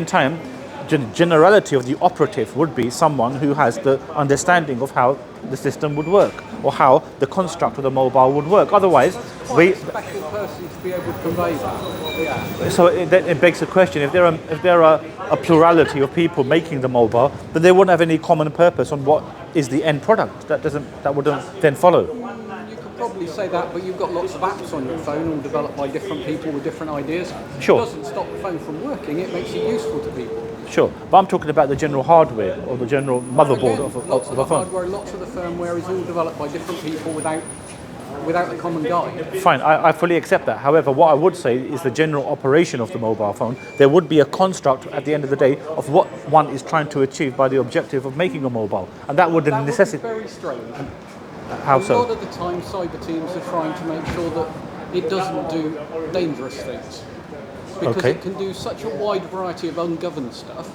time, generality of the operative would be someone who has the understanding of how the system would work or how the construct of the mobile would work. Otherwise, Quite a special person to be able to convey that. Yeah. so it begs the question: if there are a plurality of people making the mobile, then they wouldn't have any common purpose on what is the end product. That wouldn't then follow. You could probably say that, but you've got lots of apps on your phone, all developed by different people with different ideas. Sure. It doesn't stop the phone from working. It makes it useful to people. Sure, but I'm talking about the general hardware or the general motherboard Again, of lots a of the phone. hardware, lots of the firmware is all developed by different people without a common guide. Fine, I fully accept that. However, what I would say is the general operation of the mobile phone, there would be a construct at the end of the day of what one is trying to achieve by the objective of making a mobile. And that would That necessitate... would be very strange. How A so? lot of the time, cyber teams are trying to make sure that it doesn't do dangerous things. Because Okay. it can do such a wide variety of ungoverned stuff,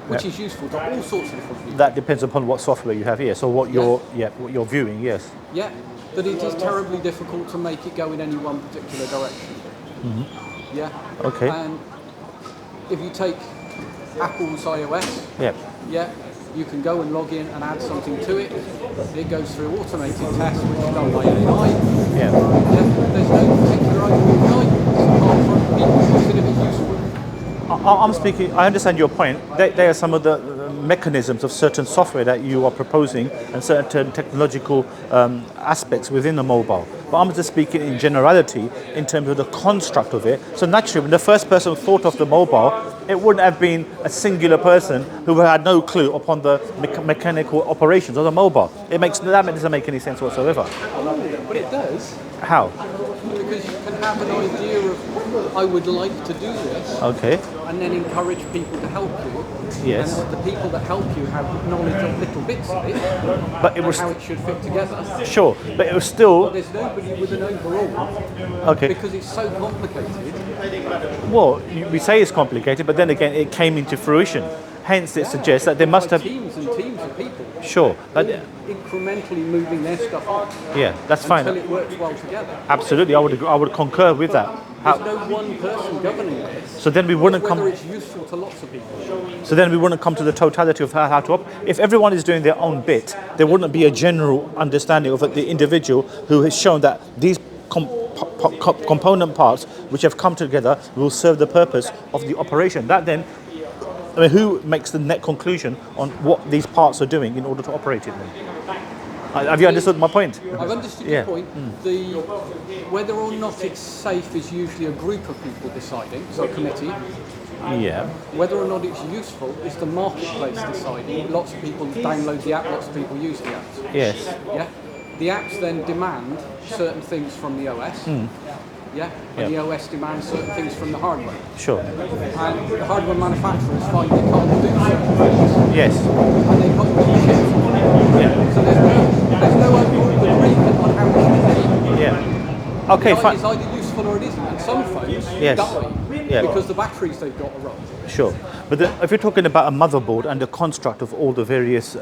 which is useful to all sorts of different people. That depends upon what software you have here. So what you're viewing, yes. Yeah, but it is terribly difficult to make it go in any one particular direction. Yeah. Okay. And if you take Apple's iOS, Yeah. you can go and log in and add something to it. It goes through automated tests, which is done by AI. Yeah. There's no particular overall guidance apart from people consider it useful. I'm speaking, I understand your point. There are some of the mechanisms of certain software that you are proposing and certain technological aspects within the mobile. But I'm just speaking in generality in terms of the construct of it. So naturally, when the first person thought of the mobile, it wouldn't have been a singular person who had no clue upon the mechanical operations of the mobile. That doesn't make any sense whatsoever. But it does, How? because you can have an idea of, I would like to do this, Okay. and then encourage people to help you. Yes. And the people that help you have knowledge of little bits of it, But it and was how it should fit together. sure, but it was still There's nobody with an overall, okay. because it's so complicated. Well, we say it's complicated, but then again, it came into fruition. Hence, it suggests that there must have. Teams and teams of people Sure, but incrementally moving their stuff on yeah, that's fine. until it works well together. Absolutely, I would concur with that. There's no one person governing this, So then we wouldn't whether come. it's useful to lots of people. So then we wouldn't come to the totality of how to operate. If everyone is doing their own bit, there wouldn't be a general understanding of the individual who has shown that these component parts which have come together will serve the purpose of the operation. That then, I mean, who makes the net conclusion on what these parts are doing in order to operate it? Then? Have you understood my point? I've understood Yeah. your point. Whether or not it's safe is usually a group of people deciding, so a committee. Yeah. Whether or not it's useful is the marketplace deciding. Lots of people download the app, lots of people use the apps. Yes. Yeah. The apps then demand certain things from the OS. Yeah. And the OS demands certain things from the hardware. Sure. And the hardware manufacturers find they can't do certain things. Yes. And they put new chips on it. Yeah. So there's no overall agreement on how it should be. Yeah. Okay. Fine. It's either useful or it isn't. And some phones Yes. die Yeah. because the batteries they've got are wrong. Sure, but if you're talking about a motherboard and the construct of all the various,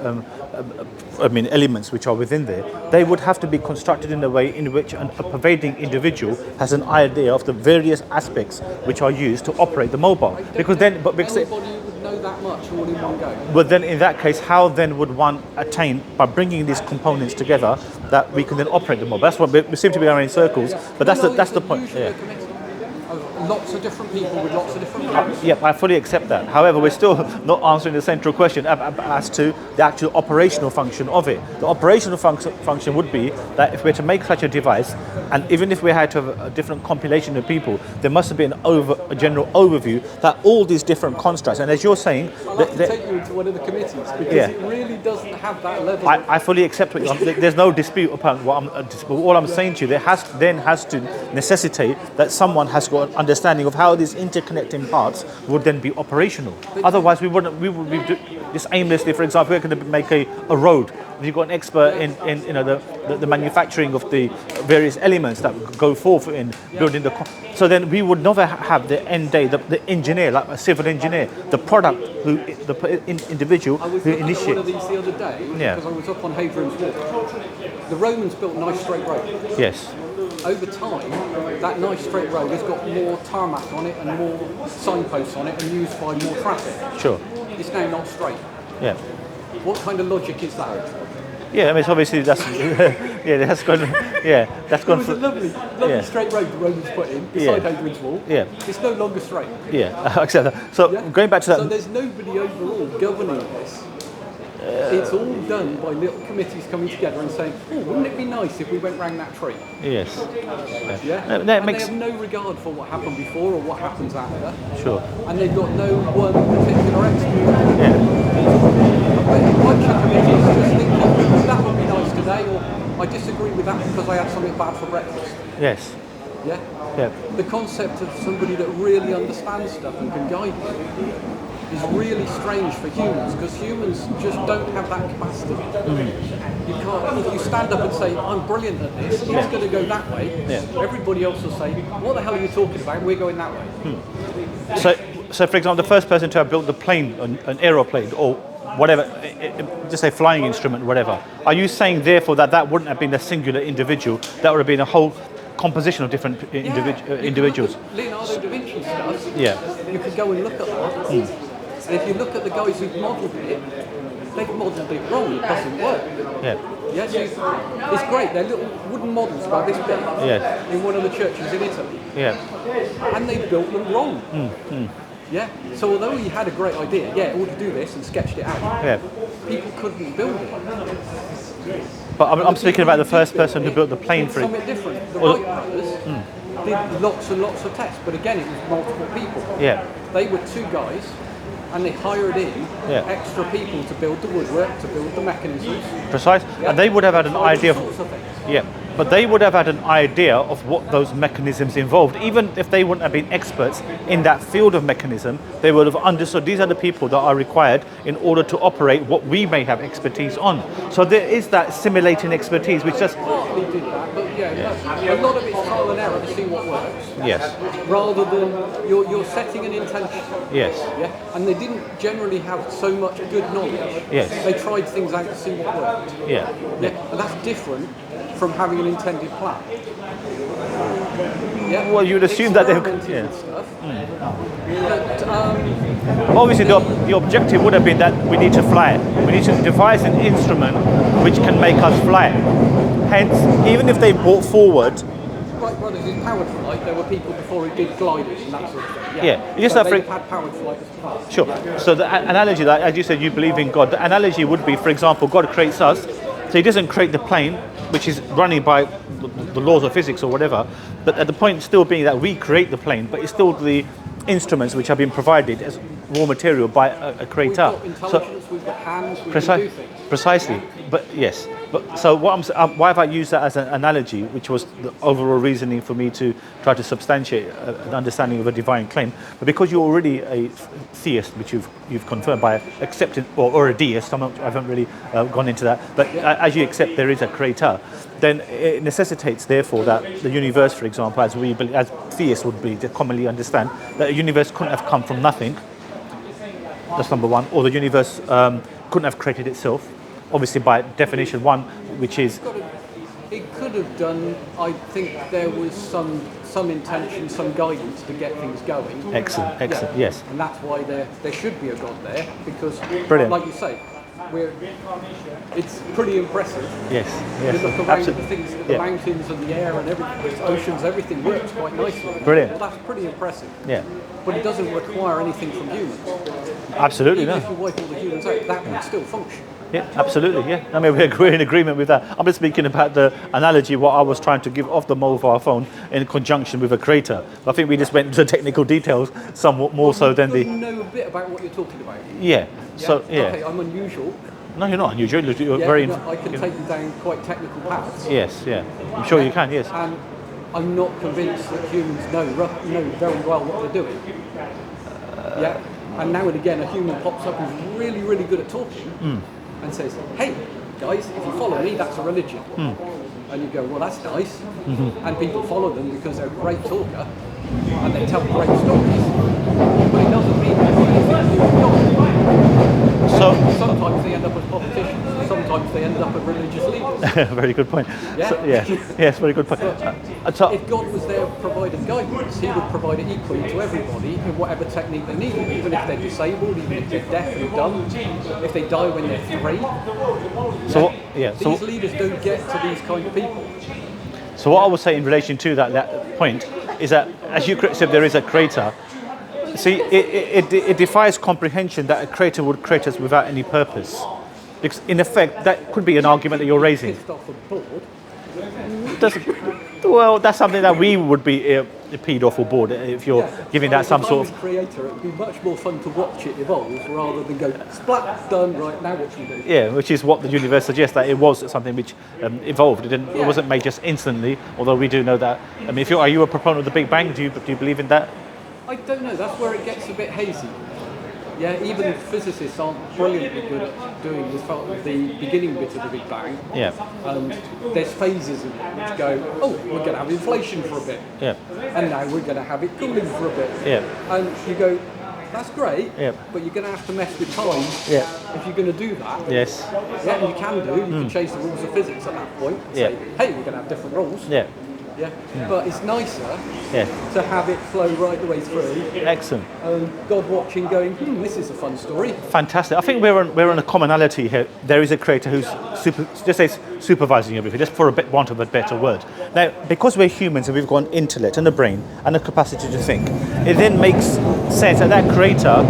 elements which are within there, they would have to be constructed in a way in which a pervading individual has an idea of the various aspects which are used to operate the mobile. Because then, Anybody would know that much all in one go. but then in that case, how then would one attain by bringing these components together that we can then operate the mobile? That's what we seem to be going in circles, but that's the point. Usually Yeah. a committee of lots of different people with lots of different views. Yeah, I fully accept that. However, we're still not answering the central question as to the actual operational function of it. The operational function would be that if we're to make such a device, and even if we had to have a different compilation of people, there must be a general overview that all these different constructs, and as you're saying, I'll have to take you into one of the committees because Yeah. it really doesn't have that level. I fully accept what there's no dispute upon what all I'm saying to you. There has to necessitate that someone has got an understanding of how these interconnecting parts would then be operational. Otherwise, we would be just aimlessly. For example, we're going to make a road. You've got an expert in the manufacturing of the various elements that go forth in building the. So then we would never have the end day, the engineer, like a civil engineer, the product, individual I was who looking at one of initiates. these the other day Yeah. because I was up on Hadrian's Wall. The Romans built nice straight roads. Yes. over time, that nice straight road has got more tarmac on it and more signposts on it and used by more traffic. Sure. It's now not straight. Yeah. What kind of logic is that? Yeah, I mean, it's obviously that's that's gone. Yeah, that's gone. It was a lovely straight road the Romans put in beside Hadrian's Wall. Yeah. It's no longer straight. Yeah, I accept that. So going back to that. So there's nobody overall governing this. It's all done by little committees coming together and saying, "Oh, wouldn't it be nice if we went round that tree?" Yes. Yeah. No, And they they have no regard for what happened before or what happens after. Sure. And they've got no one particular expert. Yeah. But a bunch of committees just thinking, that would be nice today, or I disagree with that because I had something bad for breakfast. Yes. Yeah? Yeah. The concept of somebody that really understands stuff and can guide you is really strange for humans, because humans just don't have that capacity. You can't, if you stand up and say, I'm brilliant at this, it's going to go that way, everybody else will say, what the hell are you talking about? We're going that way. So for example, the first person to have built the plane, an aeroplane, or whatever, just say flying instrument, whatever, are you saying therefore that wouldn't have been a singular individual, that would have been a whole composition of different individuals? Leonardo da Vinci stuff, Yeah. you could go and look at that. And if you look at the guys who've modelled it, they've modelled it wrong, it doesn't work. Yeah. Yes, it's great, they're little wooden models about this big in one of the churches in Italy. Yeah. And they built them wrong. Yeah, so although he had a great idea, it ought to do this and sketched it out, people couldn't build it. But I'm speaking about the first person who built the plane for it. Something different. The Wright brothers did lots and lots of tests, but again, it was multiple people. Yeah. They were two guys, and they hired in extra people to build the woodwork, to build the mechanisms. Precise. Yeah. And they would have had an idea All sorts of things. Yeah, but they would have had an idea of what those mechanisms involved. Even if they wouldn't have been experts in that field of mechanism, they would have understood these are the people that are required in order to operate what we may have expertise on. So there is that simulating expertise, which just... Partly did that, but a lot of it's trial and error to see what works. Yes. Rather than you're setting an intention. Yes. Yeah, and they didn't generally have so much good knowledge. Yes. They tried things out to see what worked. Yeah. And that's different from having an intended plan. Yeah. Well, you'd assume that they would. Experimenting with stuff. But, obviously, the objective would have been that we need to fly. We need to devise an instrument which can make us fly. Hence, even if they brought forward. Wright brothers in powered flight, there were people before who did gliders and that sort of thing. Yeah. Just so that they've had powered flight as well. Sure. So the analogy, that, as you said, you believe in God. The analogy would be, for example, God creates us. So he doesn't create the plane, which is running by the laws of physics or whatever, but at the point still being that we create the plane, but it's still the instruments which have been provided as raw material by a creator. We've got intelligence, we've got hands, we can do things. Precisely, but yes. But so what why have I used that as an analogy, which was the overall reasoning for me to try to substantiate an understanding of a divine claim? But because you're already a theist, which you've confirmed by accepting, or a deist, I haven't really gone into that. But as you accept there is a creator, then it necessitates, therefore, that the universe, for example, as theists would be commonly understand, that a universe couldn't have come from nothing. That's number one. Or the universe couldn't have created itself. Obviously, by definition, one, which is... It could have done, I think there was some intention, some guidance to get things going. Excellent, yes. And that's why there should be a God there, because, Brilliant. like you say, it's pretty impressive. Yes. You look around Absolutely. at the things, the mountains and the air and everything, the oceans, everything works quite nicely. Brilliant. Well, that's pretty impressive. Yeah. But it doesn't require anything from humans. Absolutely, Even no. if you wipe all the humans out, that would still function. Yeah, absolutely, yeah. I mean, we're in agreement with that. I'm just speaking about the analogy, what I was trying to give of the mobile phone in conjunction with a creator. I think we just went into the technical details somewhat more so than the... You know a bit about what you're talking about. Yeah, so, yeah. Okay, I'm unusual. No, you're not unusual. You're Yeah, very... I can take you down quite technical paths. Yes, yeah. I'm sure you can, yes. And I'm not convinced that humans know very well what they're doing. Yeah. And now and again, a human pops up who's really, really good at talking and says, "Hey, guys, if you follow me, that's a religion." And you go, "Well, that's nice." And people follow them because they're a great talker and they tell great stories. But it doesn't mean they're anything to do with God. So Sometimes they end up as politicians. Sometimes they end up as religious leaders. Very good point. Yeah. So, yes, very good point. So, If God was there providing guidance, he would provide it equally to everybody in whatever technique they need, even if they're disabled, even if they're deaf and dumb, if they die when they're 3. These leaders don't get to these kind of people. So what I would say in relation to that point is that, as you said, there is a creator. See, it defies comprehension that a creator would create us without any purpose. Because in effect, that could be an argument that you're raising. Pissed off and bored. Well, that's something that we would be peed off or bored if you're giving that some sort of... creator, it would be much more fun to watch it evolve rather than go, splat, done, right, now what should we do? Yeah, which is what the universe suggests, that it was something which evolved. It wasn't made just instantly, although we do know that. I mean, are you a proponent of the Big Bang? Do you believe in that? I don't know, that's where it gets a bit hazy. Yeah, even physicists aren't brilliantly good at doing the beginning bit of the Big Bang. Yeah. And there's phases in it which go, oh, we're going to have inflation for a bit. Yeah. And now we're going to have it cooling for a bit. Yeah. And you go, that's great, yeah. but you're going to have to mess with time if you're going to do that. Yes. Yeah, and you can do. You can change the rules of physics at that point and say, hey, we're going to have different rules. Yeah. Yeah. But it's nicer to have it flow right the way through. Excellent. God watching, going, this is a fun story. Fantastic. I think we're on a commonality here. There is a creator who's supervising everything, just for want of a better word. Now, because we're humans and we've got an intellect and a brain and a capacity to think, it then makes sense that that creator,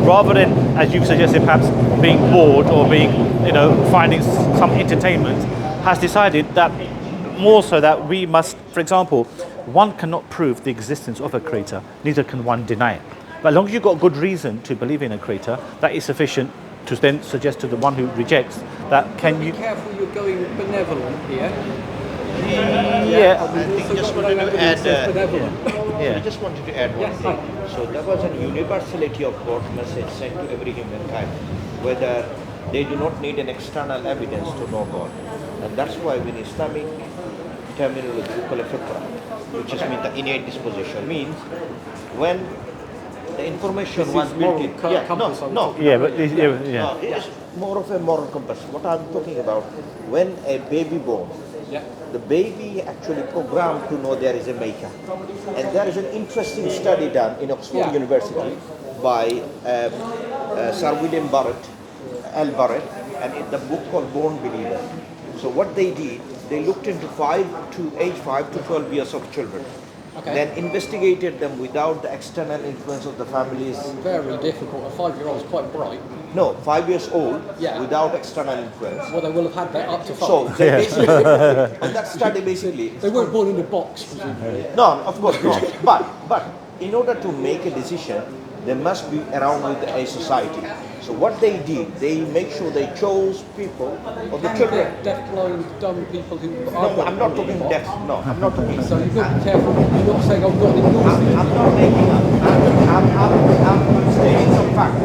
rather than, as you suggested, perhaps being bored or being, finding some entertainment, has decided that more so that we must, for example, one cannot prove the existence of a creator, neither can one deny it. But as long as you've got good reason to believe in a creator, that is sufficient to then suggest to the one who rejects that Be careful, you're going benevolent here. Yeah. I think just wanted to add. I just wanted to add one thing. So there was a universality of God's message sent to every humankind, whether they do not need an external evidence to know God. And that's why when Islamic terminology we call a fitrah, which is mean the innate disposition, means when the information was built in. It's more of a moral compass. What I'm talking about, when a baby born, the baby actually programmed to know there is a maker. And there is an interesting study done in Oxford University by Sir William Barrett, and in the book called Born Believer. So what they did, they looked into age 5 to 12 years of children. Then investigated them without the external influence of the families. Very difficult. A 5-year-old is quite bright. No, 5 years old without external influence. Well, they will have had that up to 5. So they basically, and that study basically. They weren't born in a box, presumably. No, of course not. But in order to make a decision, they must be around with a society. So what they did, they make sure they chose people of the children. Deaf, blind, dumb people who are. No, I'm not talking deaf. No, I'm not talking. So you've got to be careful. You're not saying I'm not endorsing. I'm not making up. I'm stating some fact.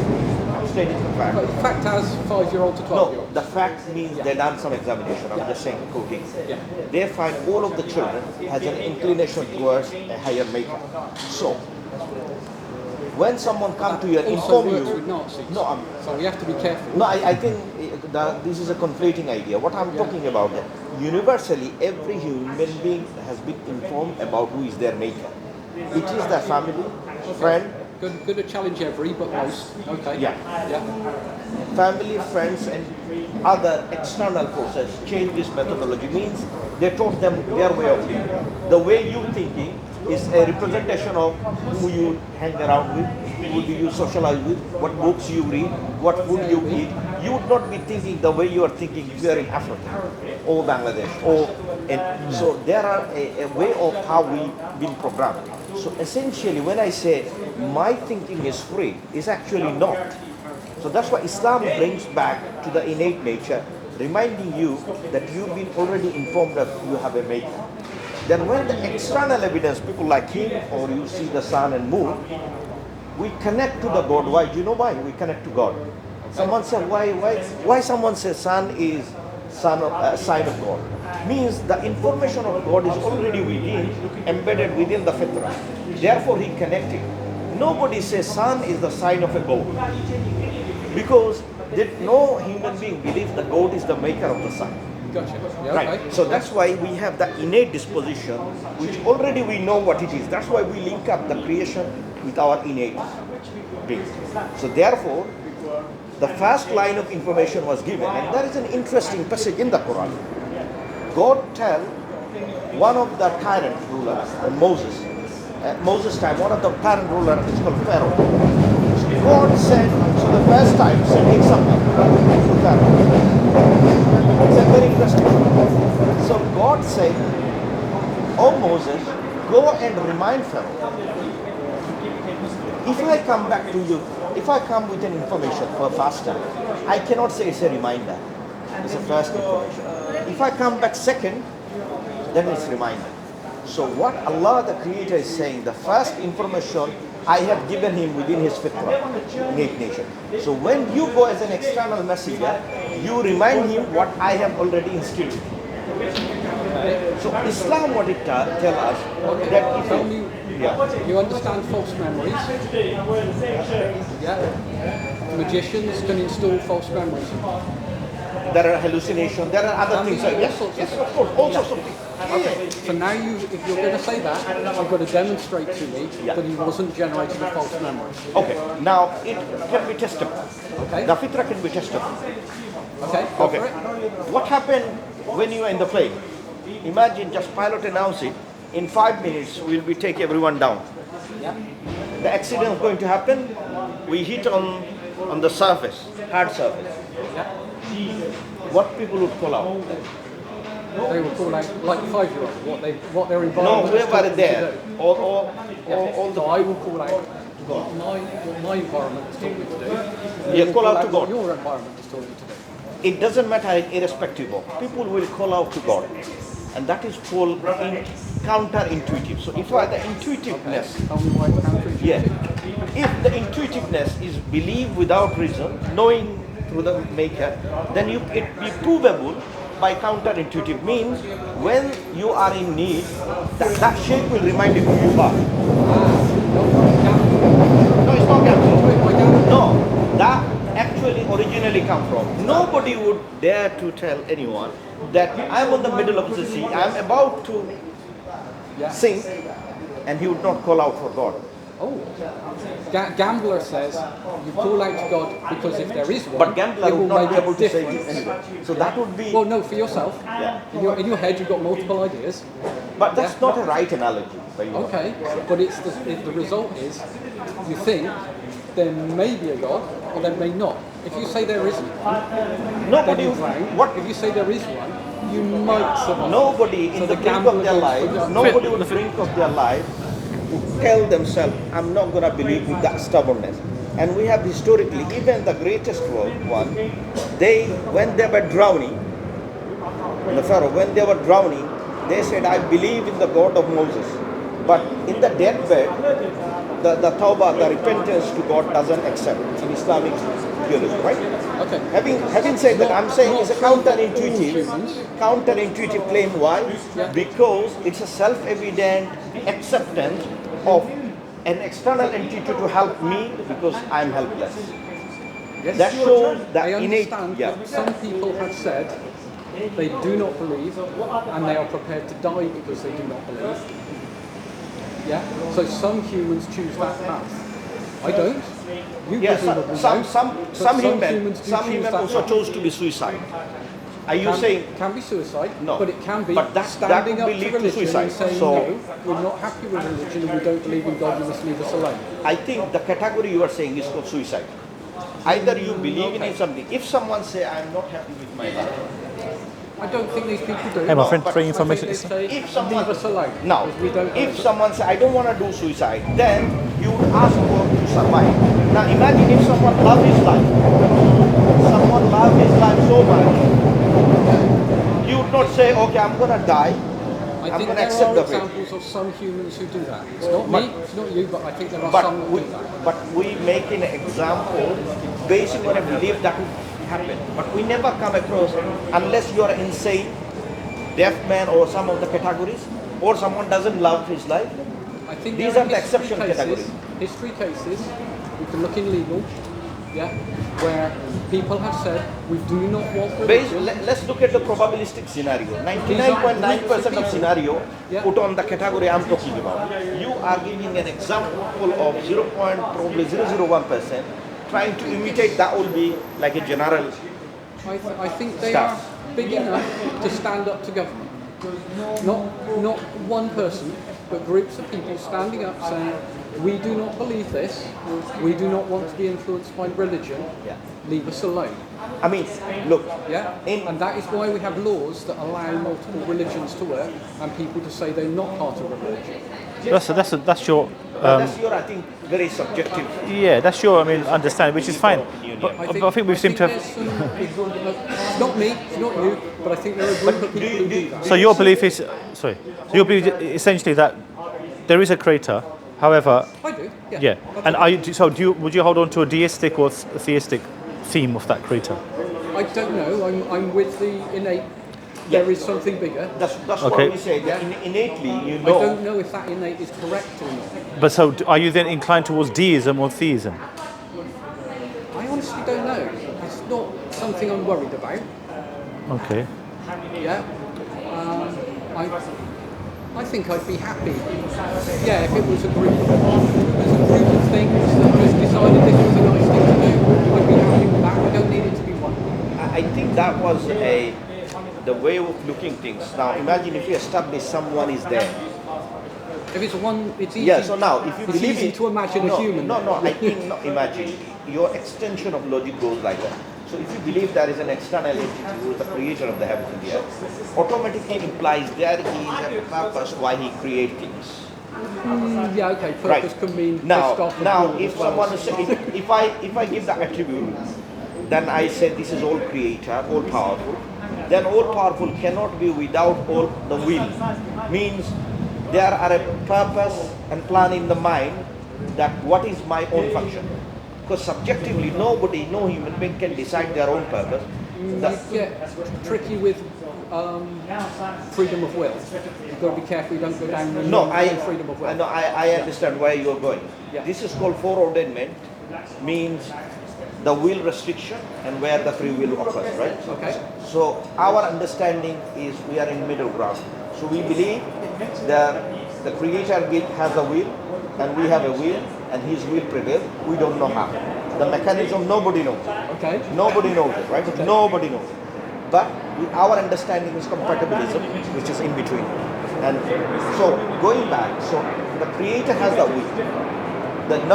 I'm stating some fact. But fact has 5-year-old to 12-year-old. No, the fact means they done some examination. I'm just saying, quoting. They find all of the children has an inclination towards a higher maker. So when someone comes to you and inform you, so we have to be careful. No, I think this is a conflating idea. What I'm talking about, universally, every human being has been informed about who is their maker. It is their family, friend. Good to challenge every, but most. Okay. Family, friends, and other external forces change this methodology. Means they taught them their way of thinking. The way you're thinking is a representation of who you hang around with, who do you socialize with, what books you read, what food you eat. You would not be thinking the way you are thinking if you are in Africa or Bangladesh. So there are a way of how we've been programmed. So essentially when I say my thinking is free, it's actually not. So that's why Islam brings back to the innate nature, reminding you that you've been already informed that you have a maker. Then when the external evidence, people like him, or you see the sun and moon, we connect to the God. Why? Do you know why we connect to God? Someone said, why someone says sun is sign of God? Means the information of God is already within, embedded within the fitrah. Therefore he connected. Nobody says sun is the sign of a goat. Because no human being believes the goat is the maker of the sun. Gotcha. Yeah, Right. okay. So that's why we have the innate disposition, which already we know what it is. That's why we link up the creation with our innate being. So therefore, the first line of information was given, and there is an interesting passage in the Quran. God tell one of the tyrant rulers, Moses. At Moses' time, one of the tyrant rulers is called Pharaoh. God said, so the first time, sending someone to Pharaoh. It's very interesting. So God said, "Oh Moses, go and remind Pharaoh. If I come back to you, if I come with an information for first time, I cannot say it's a reminder. It's a first information. If I come back second, then it's reminder." So what Allah the Creator is saying, the first information I have given him within his fitrah, innate nature. So when you go as an external messenger, you remind him what I have already instilled. So Islam what it tell us that if Tell me, yeah. you understand false memories? Yeah. Magicians can install false memories. There are hallucinations, there are other things. Yes, yes, of course, all sorts of things. Okay, so now if you're going to say that, you've got to demonstrate to me that he wasn't generating a false memory. Okay, now it can be testable. Okay. The fitrah can be testable. Okay, go Okay. for it. What happened when you are in the plane? Imagine just pilot announce it, in 5 minutes we'll be take everyone down. Yeah. The accident is going to happen, we hit on the surface, hard surface. What people would call out? They will call out like 5-year-old what their No, environment is whoever telling is them to there, do. all So the I will call out what my environment is telling me to do. Yeah, You will call out to what God. your environment is telling you to do. It doesn't matter irrespective of. People will call out to God. And that is called counterintuitive. So if I the intuitiveness, Tell me why it's counterintuitive. yeah. If the intuitiveness is belief without reason, knowing through the maker, then it be provable by counterintuitive. Means when you are in need, that shape will remind you who you are. No, it's not gambling. No, that actually originally come from. Nobody would dare to tell anyone that I'm on the middle of the sea, I'm about to sink, and he would not call out for God. Oh, gambler says you call out to God because if there is one, But gambler it will would not make be a able to say difference. this anyway. So that would be, Well, no, for yourself. yeah. In your head, you've got multiple ideas. But that's not a right analogy. By you. Okay, but if the result is you think there may be a God or there may not. If you say there isn't one, Nobody then would, you're wrong. what, If you say there is one, you might survive. nobody in So the the brink of gambler their goes life, for God. nobody would brink of their life would tell themselves, I'm not going to believe with that stubbornness. And we have historically, even the greatest one, when they were drowning, the Pharaoh, when they were drowning, they said, I believe in the God of Moses. But in the deathbed, the tawbah, the repentance to God doesn't accept in Islamic theology, right? Okay. Having said that, I'm saying it's a Not counterintuitive claim. Why? Yeah. Because it's a self-evident acceptance of an external entity to help me because I'm helpless. Yes, That shows I that innate. understand Yeah. that some people have said they do not believe and they are prepared to die because they do not believe. Yeah? So some humans choose that path. I don't. You Yes, presumably some don't, but some human do choose that also path. chose to be suicide. Are you saying? Can be suicide, No. but it can be But that standing would up be to lead to religion suicide. and saying, So- no, we're not happy with religion and we don't believe in God, you must leave us alone. I think the category you are saying is called suicide. Either you believe in something. If someone say I'm not happy with my life, I don't think these people do. Hey, my friend, but free I think information. they say, if someone leave us alone. now, because we don't if know. someone say I don't want to do suicide, then you would ask for to survive. Now imagine if someone love his life, so much, you would not say, okay, I'm gonna die. I I'm think gonna there accept are the fate. examples of some humans who do that. It's not But- me, it's not you, but I think there are some But who do that. we make an example based on a belief that would happen. But we never come across unless you are insane, deaf man, or some of the categories, or someone doesn't love his life. I think These there are the history exception cases, categories. History cases, you can look in legal, yeah, where people have said we do not want religion. Let's look at the probabilistic scenario. 99.9% of scenario Yeah. put on the category I'm talking about. You are giving an example of 0.001%, trying to imitate that will be like a general. I think they Staff. are big enough to stand up to government. Not one person, but groups of people standing up saying, we do not believe this, we do not want to be influenced by religion, Yeah. leave us alone. I mean, look, Yeah? And that is why we have laws that allow multiple religions to work and people to say they're not part of a religion. That's your that's your, I think, very subjective. yeah, that's your understanding, which is fine. But I think we seem to have. there's some it's not me, it's not you, but I think there are a group of people who do that. So your belief is sorry. So your belief is essentially that there is a creator. However, I do, yeah. yeah. And are you, so would you hold on to a deistic or theistic theme of that creator? I don't know, I'm with the innate, there is something bigger. That's Okay. what we say. That innately, you I know. don't know if that innate is correct or not. But so are you then inclined towards deism or theism? I honestly don't know. It's not something I'm worried about. Okay. Yeah. I think I'd be happy. Yeah, if it was a group of things that just decided this was a nice thing to do, I'd be happy with that. I don't need it to be one. I think that was the way of looking things. Now imagine if you establish someone is there. If it's one, it's easy. Yeah, so now if you it's believe easy it, to imagine a human. No, I think not imagine. Your extension of logic goes like that. So if you believe there is an external entity who is the creator of the heaven and the earth, automatically implies there he has a purpose why he creates things. Yeah, okay. Purpose can mean Now, based off of now rule if as well. someone is, if I give the attribute, then I say this is all creator, all powerful. Then all powerful cannot be without all the will. Means there are a purpose and plan in the mind that what is my own function. Because subjectively nobody, no human being can decide their own purpose. You get tricky with freedom of will. You've got to be careful you don't go down the freedom of will. I understand where you're going. Yeah. This is called foreordainment, means the will restriction and where the free will occurs, right? Okay. So our understanding is we are in middle ground. So we believe that the creator has a will and we have a will and his will prevails. We don't know how. The mechanism nobody knows. Okay. Nobody knows it, right? Okay. Nobody knows it. But our understanding is compatibilism, which is in between. And so going back, so the creator has the will.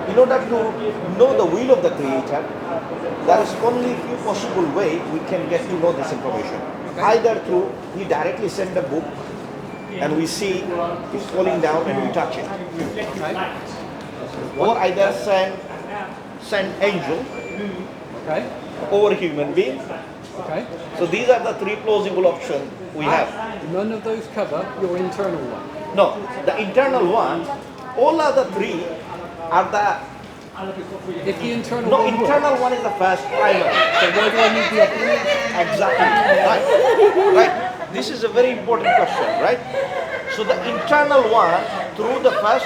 In order to know the will of the creator, there is only few possible way we can get to know this information. Okay. Either through, he directly send a book and we see it's falling down and we touch it. Okay. Or either send angel Okay. or human being. Okay. So these are the three plausible options we have. None of those cover your internal one. No, the internal one, all other three are the, If the internal no, one internal one is the first primary. so why do I need the other one? Exactly, right. This is a very important question, right? So the internal one, through the first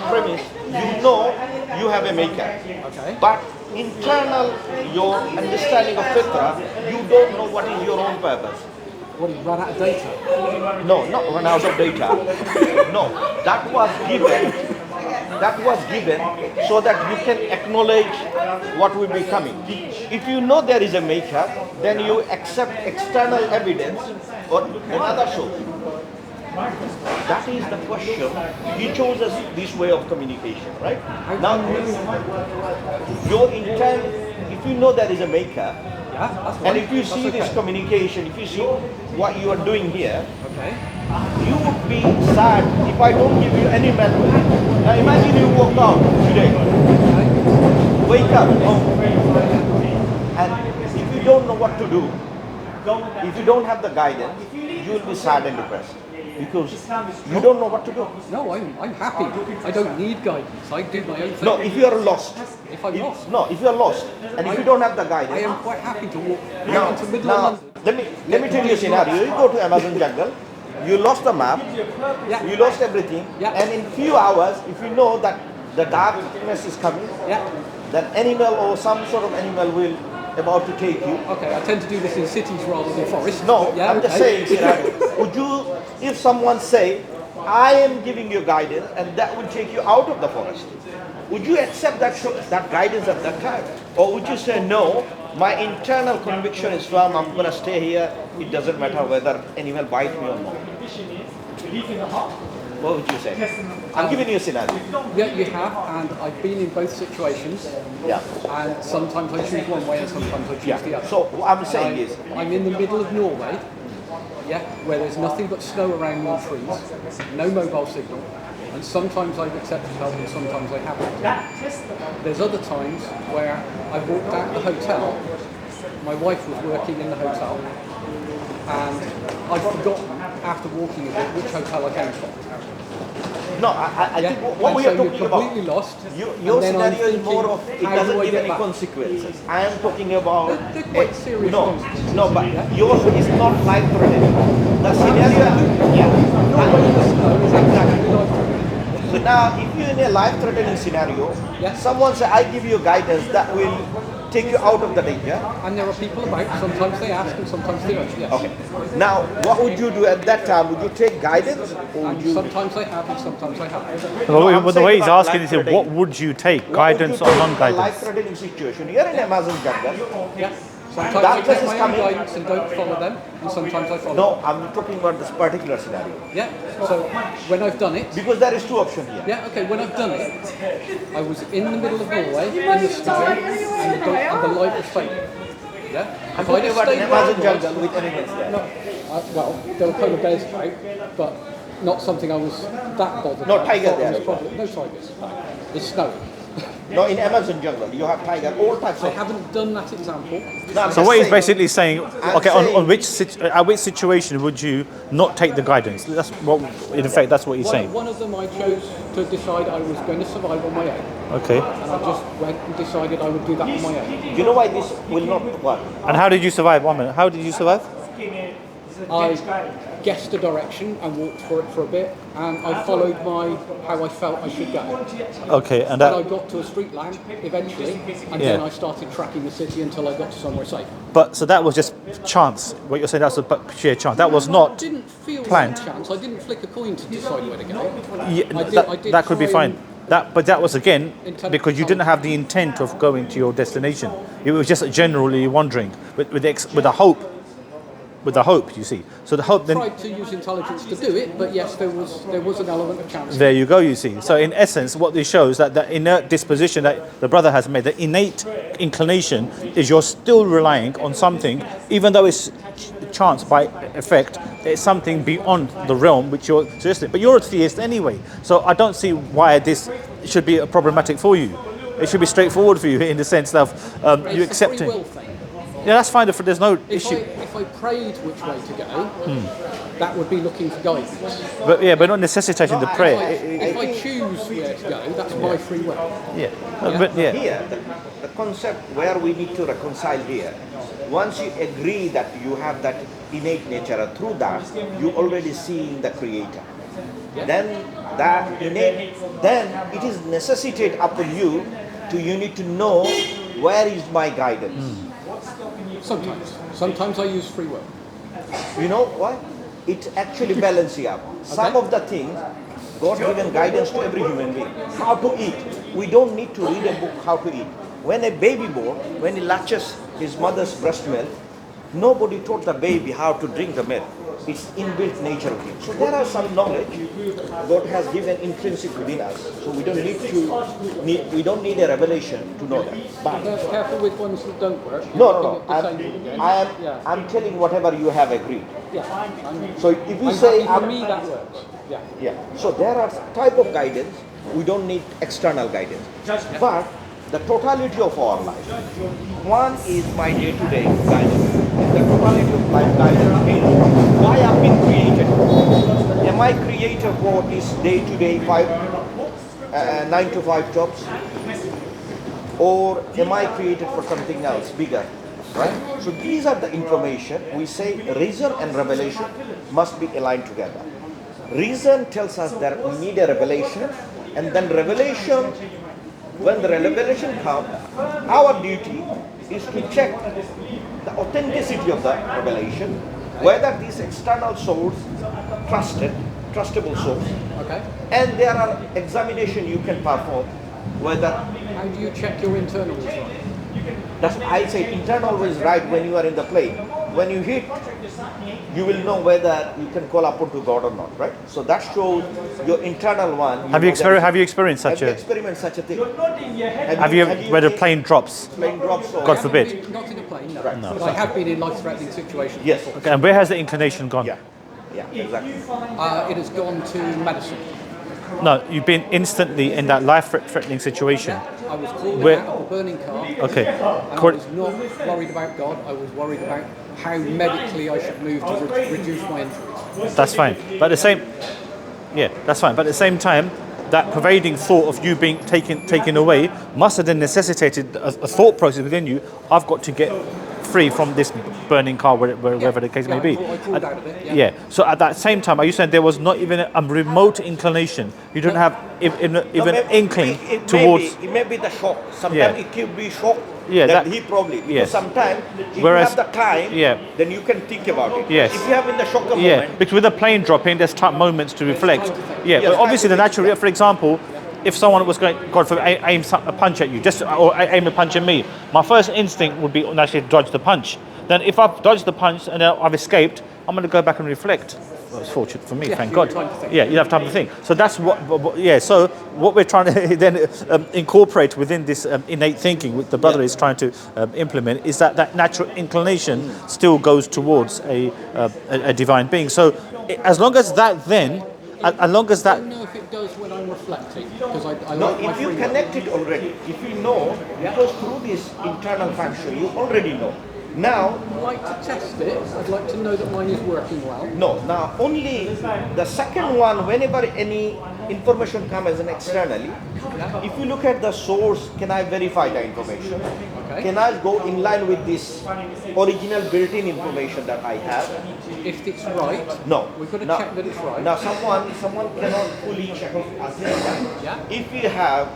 premise, you know you have a maker. Okay. But internal, your understanding of fitra, you don't know what is your own purpose. What, you run out of data? No, not run out of data. No, that was given. That was given so that you can acknowledge what will be coming. If you know there is a maker, then you accept external evidence or another source. That is the question. He chose us this way of communication, right? Now, your intent, if you know there is a maker, Yeah, that's and fine. if you see this communication, if you see what you are doing here, Okay. you would be sad if I don't give you any manual. Now imagine you walk out today, wake up, and if you don't know what to do, if you don't have the guidance, you will be sad and depressed because you don't know what to do. No, I'm happy. I don't need guidance. I do my own thing. No, if you are lost. If I'm lost. No, if you are lost, and if you don't have the I guidance. am quite happy to walk Now, into the middle of London. let me tell you a scenario. You go to Amazon jungle, you lost the map, Yeah. you lost everything, Yeah. and in few hours, if you know that the darkness is coming, Yeah. then animal or some sort of animal will about to take you. Okay, I tend to do this in cities rather than forests. No, Yeah, I'm just saying, would you, if someone say, I am giving you guidance and that will take you out of the forest, would you accept that guidance at that time? Or would you say, no, my internal conviction is firm, I'm going to stay here, it doesn't matter whether animal bite me or not? What would you say? I'm giving you a scenario. Yeah, you have, and I've been in both situations. Yeah. And sometimes I choose one way and sometimes I choose the other. So what I'm saying is, I'm in the middle of Norway, yeah, where there's nothing but snow around me and trees, no mobile signal, and sometimes I've accepted help and sometimes I haven't. There's other times where I walked out of the hotel, my wife was working in the hotel, and I'd forgotten after walking a bit which hotel I came from. no, I think what we so are talking you're about, completely lost. your and then I'm scenario is more of, thinking, it how do doesn't I give get any back? consequences. I am talking about, They're quite serious no, consequences. no, but yours is not life threatening. The scenario, Norway in the snow is exactly like So now, if you're in a life-threatening scenario, Yes. someone say, I give you guidance that will take you out of the danger. and there are people about, sometimes they ask and sometimes they don't, yes. Okay. Now, what would you do at that time? Would you take guidance or would And you... sometimes I have and sometimes I haven't. Well, I'm the way saying he's about asking is, what life-threatening. would you take? What Guidance would or you take in a non-guidance? life-threatening situation. You're in Amazon jungle. Yeah. Sometimes I Darkness take is my own coming. guidance and don't follow them, and sometimes I follow No, I'm talking about this particular scenario. them. Yeah. So when I've done it, Because there is two options here. yeah, okay, when I've done it, I was in the middle of Norway, in the snow, and the light was fading. Yeah? I'm If I'd talking have about stayed an where I Amazon was- jungle with animals there. No, well, there were polar bears about, but not something I was that bothered No about. tiger Thought it there was as well. probably- No tigers, no. It's snowing. No, in Amazon jungle, you have tiger, all types I of... haven't done that example. No, I'm So just what he's saying- basically saying, okay, saying- on which situation would you not take the guidance? That's what, in effect, that's what he's saying. One of them I chose to decide I was going to survive on my own. Okay. And I just went and decided I would do that on my own. You know why this will not work? And how did you survive? 1 minute. How did you survive? I guessed a direction and walked for it for a bit, and I followed how I felt I should go. Okay, and And I that. got to a street lamp eventually, and then Yeah. I started tracking the city until I got to somewhere safe. But so that was just chance. What you're saying, that's a sheer chance. That was I not. didn't feel planned. like chance. I didn't flick a coin to decide where to go. Yeah, I did that could be try fine. and- But that was again Intelligent because you didn't have the intent of going to your destination. It was just generally wandering with the hope. With the hope, you see. So the hope then. Tried to use intelligence to do it, but yes, there was an element of chance. There you go, you see. So in essence, what this shows that the inert disposition that the brother has made, the innate inclination, is you're still relying on something, even though it's chance by effect, it's something beyond the realm which you're suggesting. But you're a theist anyway, so I don't see why this should be problematic for you. It should be straightforward for you in the sense of you It's a free accepting. will thing. Yeah, that's fine. There's no issue. If I prayed which way to go, that would be looking for guidance. But not necessitating the prayer. If I choose where to go, that's my free will. Yeah. But yeah. Here, the concept where we need to reconcile here, once you agree that you have that innate nature, through that, you already see the creator. Then that innate, then it is necessitated upon you you need to know where is my guidance. Sometimes I use free will. You know why? It actually balances up. Some of the things, God given guidance to every human being. How to eat. We don't need to read a book how to eat. When a baby born, when he latches his mother's breast milk, nobody taught the baby how to drink the milk. It's inbuilt nature of him. So there are some knowledge God has given intrinsic within us. So we don't need a revelation to know that. But Be careful with ones that don't work. no. The same one again. I'm telling whatever you have agreed. Yeah. So if you I'm say happy for me, that works. Yeah. yeah. So there are type of guidance. We don't need external guidance. But the totality of our life. One is my day-to-day guidance. The totality of life guidance is why I've been created. Am I created for this day-to-day 9 to 5 jobs? Or am I created for something else, bigger? Right? So these are the information. We say reason and revelation must be aligned together. Reason tells us that we need a revelation, and then revelation when the revelation comes, our duty is to check the authenticity of the revelation, whether this external source trustable source, Okay. and there are examination you can perform whether How do you check your internal is right? that's I say internal is right when you are in the plane. When you hit, you will know whether you can call upon to God or not, right? So that shows your internal one. Have you experienced such have you a? experienced such a thing? Have you where the plane drops? Plane drops or God I forbid. haven't been- Not in a plane, no. Right. But I have been in life-threatening situations. Yes. before. Okay, and where has the inclination gone? Yeah. Yeah. Exactly. It has gone to medicine. No, you've been instantly in that life-threatening situation. I was crawling Where- out of a burning car. Okay. And I was not worried about God. I was worried about how medically I should move to reduce my injuries. That's fine. But the same, yeah, that's fine. But at the same time, that pervading thought of you being taken away must have then necessitated a thought process within you. I've got to get free from this burning car, wherever the case may be. I crawled out of it. Yeah. Yeah. So at that same time, are you saying there was not even a remote inclination? You don't have even inkling towards. It may be the shock. Sometimes Yeah. it could be shock. Yeah, that that- he probably. Because yes. sometimes if Whereas- you have the time, yeah. then you can think about it. Yes. If you have in the shock of Yeah, moment, because with a plane dropping, there's moments to reflect. time to think. Yeah, Yes, but obviously the time to natural. For example, if someone was going, God forbid, aim a punch at you, or aim a punch at me, my first instinct would be naturally to dodge the punch. Then if I've dodged the punch and I've escaped, I'm going to go back and reflect. Well, it's fortunate for me, Yeah, thank you God. have time to think. Yeah, you have time to think. So that's yeah. So what we're trying to then incorporate within this innate thinking, which the brother is trying to implement, is that natural inclination still goes towards a divine being. So as long as that then, as long as I that, don't know if it does when I'm reflecting, because I no, like my if you free will. connect it already, if you know, because through this internal function, you already know. Now, I'd like to test it. I'd like to know that mine is working well. no, now only the second one, whenever any information comes as an externally, if you look at the source, can I verify the information? Okay. Can I go in line with this original built-in information that I have? If it's right, No. we've got to Now- check that it's right. Now someone cannot fully check it as Yeah. if you have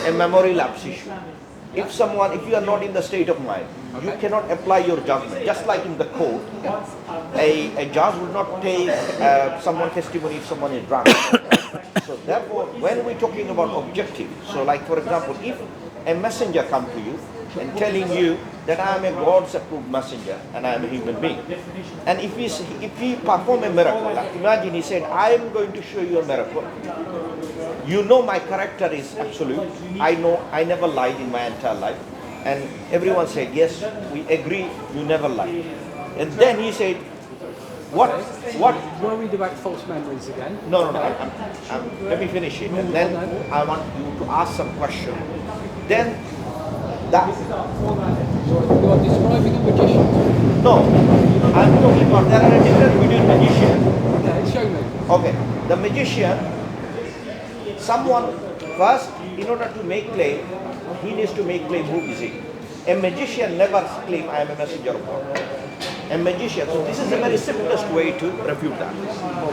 a memory lapse issue. If you are not in the state of mind, you cannot apply your judgment. Just like in the court, a judge would not take someone's testimony if someone is drunk. So therefore, when we're talking about objective, so like for example, if a messenger come to you and telling you that I am a God's approved messenger and I am a human being, and if he perform a miracle, like imagine he said, I am going to show you a miracle. You know my character is absolute. I know I never lied in my entire life. And everyone said, yes, we agree, you never lied. And then he said, what? Worried about false memories again. No. Let me finish it. And then I want you to ask some question. Then that, You are describing a magician. no, I'm talking about, there are a difference between magician. Okay, show me. Okay, the magician, someone first, in order to make claim, he needs to make claim who is he. A magician never claim I am a messenger of God. A magician, so this is the very simplest way to refute that.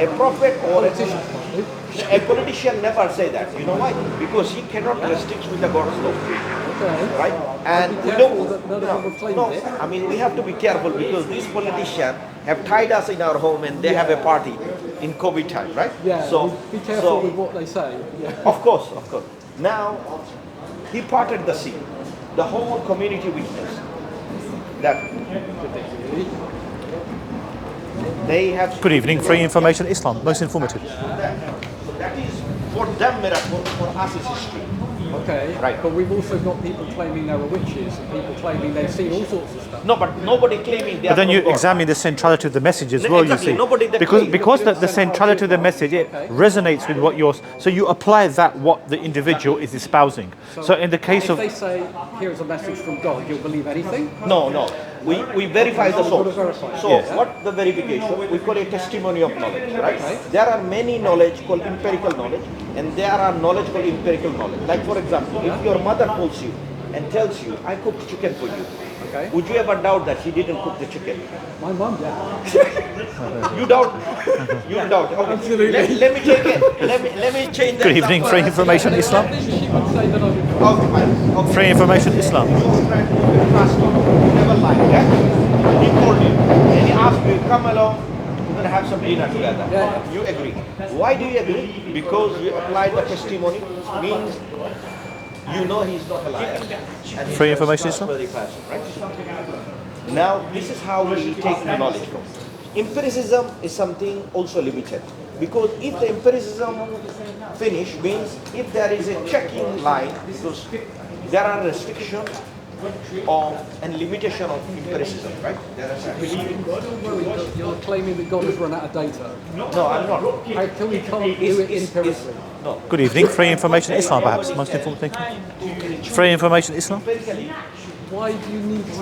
A prophet or a politician never say that. You know why? Because he cannot restrict with the God's law. Okay. Right? And Be we careful don't, that none of them have claimed it. I mean, we have to be careful because these politicians have tied us in our home and they have a party in COVID time, right? Yeah, So, be careful with what they say. Yeah. of course. Now, he parted the sea. The whole community witnessed that they have. good evening, free information Islam, most informative. That is for them miracle, for us is history. Okay. Right. But we've also got people claiming they were witches and people claiming they've seen all sorts of stuff. No, but nobody claiming they But are then you from God. examine the centrality of the message as well. Exactly, You see, nobody that because claims. the centrality of the message it resonates with what yours. So you apply that what the individual is espousing. So in the case If of they say, here's a message from God, you'll believe anything? No. We verify the source. verify. So Yes. what the verification? We call it testimony of knowledge, right? Okay. There are many knowledge called empirical knowledge, and there are knowledge called empirical knowledge. Like for example, if your mother calls you and tells you, I cooked chicken for you, Okay. would you ever doubt that he didn't cook the chicken? My mum, yeah. You doubt? You doubt? Okay. Absolutely. Let me take it. Let me change that. Good evening, Free Information Islam. I think she would say that I would. Okay, fine. Okay. Free Information Islam. You trust him. You never lied, yeah? He told you. And he asked you, come along, we're going to have some dinner together. Yeah. You agree. Why do you agree? Because you applied the testimony, means you know he's not a liar. And he's Free a Information Islam. trustworthy person, right? Now, this is how we take the knowledge from. Empiricism is something also limited. Because if the empiricism finish means if there is a checking line, because there are restrictions of and limitation of empiricism, right? There are believing. You're claiming that God has run out of data. No, I'm not. How come we can't do it empirically? No. Good evening, Free Information Islam, perhaps. Most informed thinking. Free Information Islam. Why do you need to?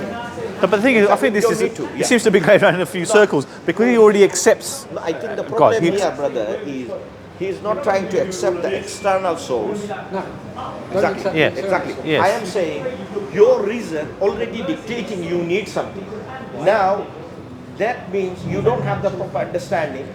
No, but the thing is, I think this You is, don't need to, it yeah. seems to be going around in a few circles because he already accepts. No, I think the God, problem he- here, brother, is he is not trying to accept the external source. No. Don't Exactly. accept Yeah. it. Exactly. Yes. I am saying your reason already dictating you need something. Now, that means you don't have the proper understanding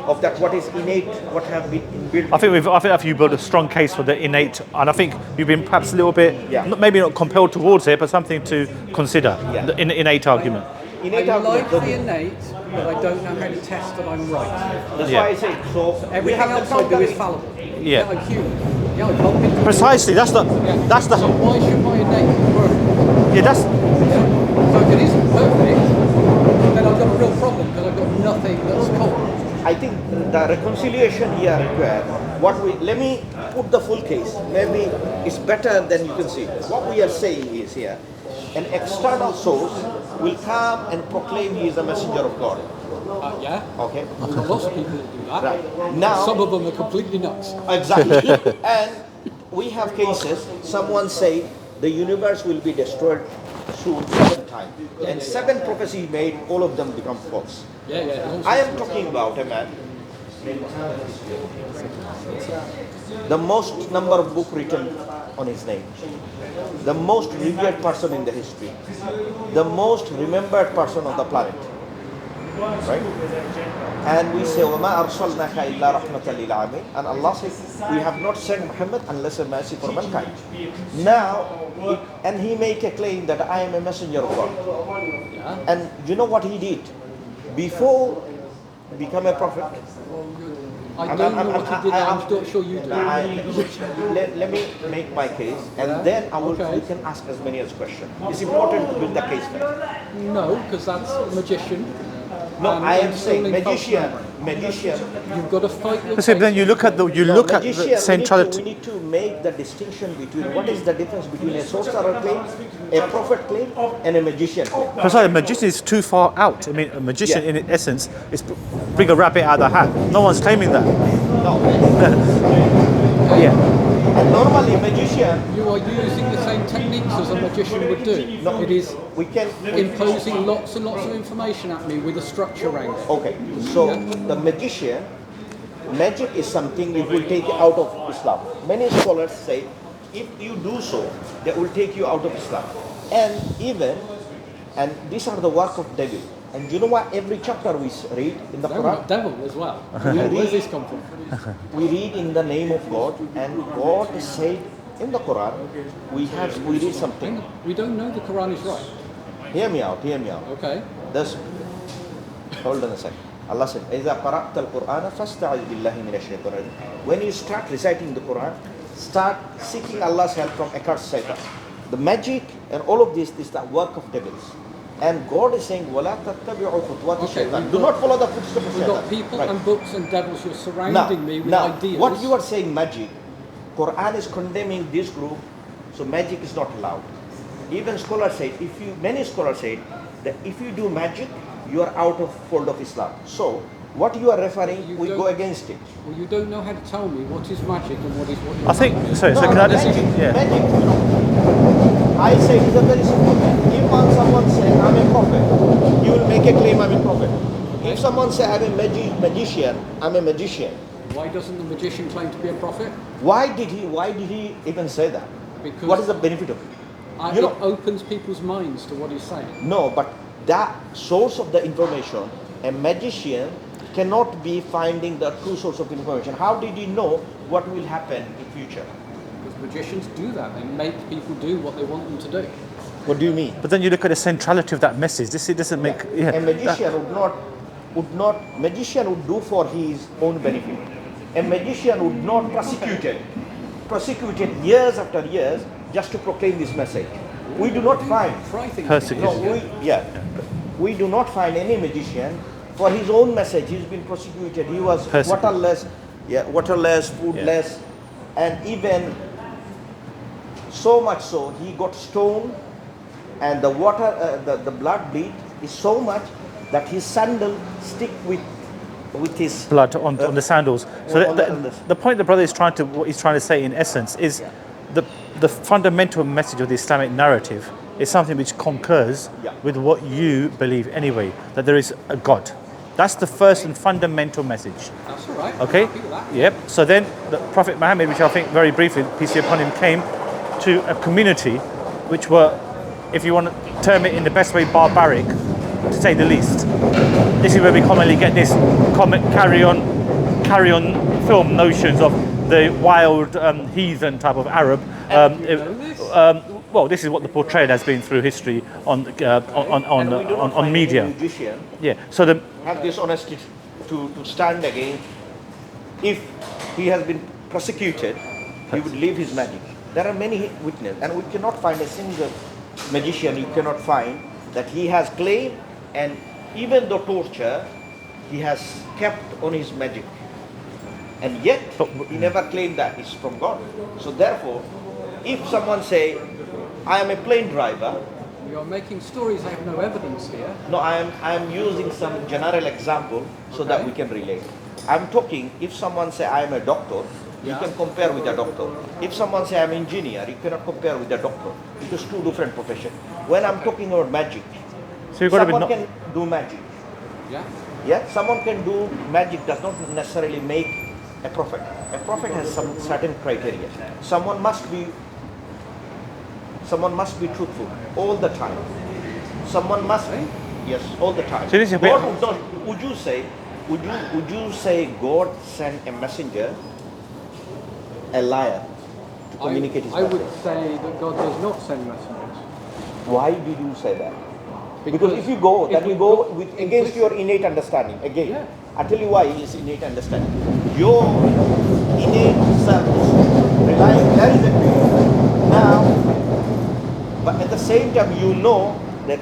of that what is innate, what have been inbuilt. I think you built a strong case for the innate, and I think you've been perhaps a little bit, Yeah. maybe not compelled towards it, but something to consider. Yeah. The innate argument. Innate I argument, like the innate, but I don't know how to test that I'm right. that's Yeah. why I say so. We Everything have else the I do is counter. fallible. Yeah. I'm human. Yeah, I can't pinpoint. Precisely. That's the. That's So the. why should my innate be perfect? Yeah. That's. So if it isn't perfect, then I've got a real problem because I've got nothing that's common. I think the reconciliation here required. Let me put the full case. Maybe it's better than you can see. What we are saying is here, an external source will come and proclaim he is a messenger of God. Yeah. Okay. There's lots of people that do that. Right. Now, Some of them are completely nuts. exactly. And we have cases. Someone say the universe will be destroyed soon 7 times, and 7 prophecies made. All of them become false. Yeah, yeah. I am talking about a man. The most number of book written on his name. The most revered person in the history. The most remembered person on the planet. Right? And we say, وَمَا أَرْسَلْنَاكَ إِلَّا رَحْمَةً لِلْعَالَمِينَ. And Allah says, we have not sent Muhammad unless a mercy for mankind. Now, and he make a claim that I am a messenger of God. And you know what he did? Before become a prophet, I don't know what he did. I'm not sure you do. let me make my case, and then you can ask as many as questions. It's important to build the case first. No, because that's a magician. No, And I am it's saying only false magician. memory. Magician. You've got to fight your So case. then you look at the Magician, centrality. we need to make the distinction between what is the difference between a sorcerer claim, a prophet claim, and a magician claim. Precisely, a magician is too far out. I mean, a magician Yeah. in essence is bring a rabbit out of the hat. No one's claiming that. No. Yeah. And normally magician, You are using the same techniques as a magician would do. No. It is we can imposing lots and lots of information at me with a structure around it. Okay, so the magician, magic is something it will take you out of Islam. Many scholars say, if you do so, they will take you out of Islam. And these are the work of devil. And you know what? Every chapter we read in the Quran, Devil as well. Where's this come from? we read in the name of God, and God said in the Quran, we read something. We don't know the Quran is right. Hear me out. Okay. Thus, hold on a second. Allah said, إِذَا قَرَأْتَ الْقُرْآنَ فَاسْتَعِذْ بِاللَّهِ مِنَ الشَّيْطَانِ الرَّجِيمِ. When you start reciting the Quran, start seeking Allah's help from accursed Satan. The magic and all of this is the work of devils. And God is saying, وَلَا تَتَّبِعُوا خُطْوَاتِ الشَّيْطَانِ. Do not follow the footsteps of We've Satan. got people Right. and books and devils. You're Now, surrounding me with ideas. what you are saying magic, Quran is condemning this group, so magic is not allowed. Even scholars say, many scholars say that if you do magic, you are out of fold of Islam. So what you are referring, we go against it. Well, you don't know how to tell me what is magic and what is what. I think. Sorry. So No, can I just? magic, Yeah. magic, you know. I say it is a very simple thing. If someone says I'm a prophet, you will make a claim I'm a prophet. If someone says I'm a magician, I'm a magician. Why doesn't the magician claim to be a prophet? Why did he even say that? Because What is the benefit of it? You It know, opens people's minds to what he's saying. no, but that source of the information, a magician cannot be finding the true source of information. How did he know what will happen in future? Because magicians do that. They make people do what they want them to do. What do you mean? But then you look at the centrality of that message. It doesn't make. Yeah, A magician magician would do for his own benefit. A magician would not prosecute it years after years just to proclaim this message. We do not find. Try things. Persecution. We do not find any magician for his own message. He's been prosecuted. He was waterless, foodless, and even so much so he got stoned, and the water, the blood bleed is so much that his sandal stick with his blood on the sandals. So the point the brother is what he's trying to say in essence is the fundamental message of the Islamic narrative is something which concurs with what you believe anyway, that there is a God. That's the first and fundamental message. That's all right. Okay? I'm happy with that. Yep. So then the Prophet Muhammad, which I think very briefly, peace be upon him, came to a community which were, if you want to term it in the best way, barbaric, to say the least. This is where we commonly get this carry on film notions of the wild heathen type of Arab. Well, this is what the portrayal has been through history on media. Magician Yeah. So the have this honesty to stand against. If he has been prosecuted, he would leave his magic. There are many witnesses, and we cannot find a single magician. You cannot find that he has claimed, and even though torture, he has kept on his magic, and yet he never claimed that it's from God. So therefore, if someone say, I am a plane driver. You're making stories that have no evidence here. No, I am using some general example so that we can relate. I'm talking, if someone say I am a doctor, you can compare with a doctor. If someone say I'm an engineer, you cannot compare with a doctor. It is two different professions. When I'm talking about magic, so you've got someone can do magic. Yeah. Yeah, someone can do magic does not necessarily make a prophet. A prophet has some certain criteria. Someone must be truthful all the time. Someone must be, yes, all the time. So this is a God bit- would not, would you say God sent a messenger, a liar, to communicate his I message? would say that God does not send messengers. Why did you say that? Because if you go, then you go with against your innate understanding. Again, Yeah. I tell you why it's innate understanding. Your innate self relying there is a creator. Now, but at the same time, you know that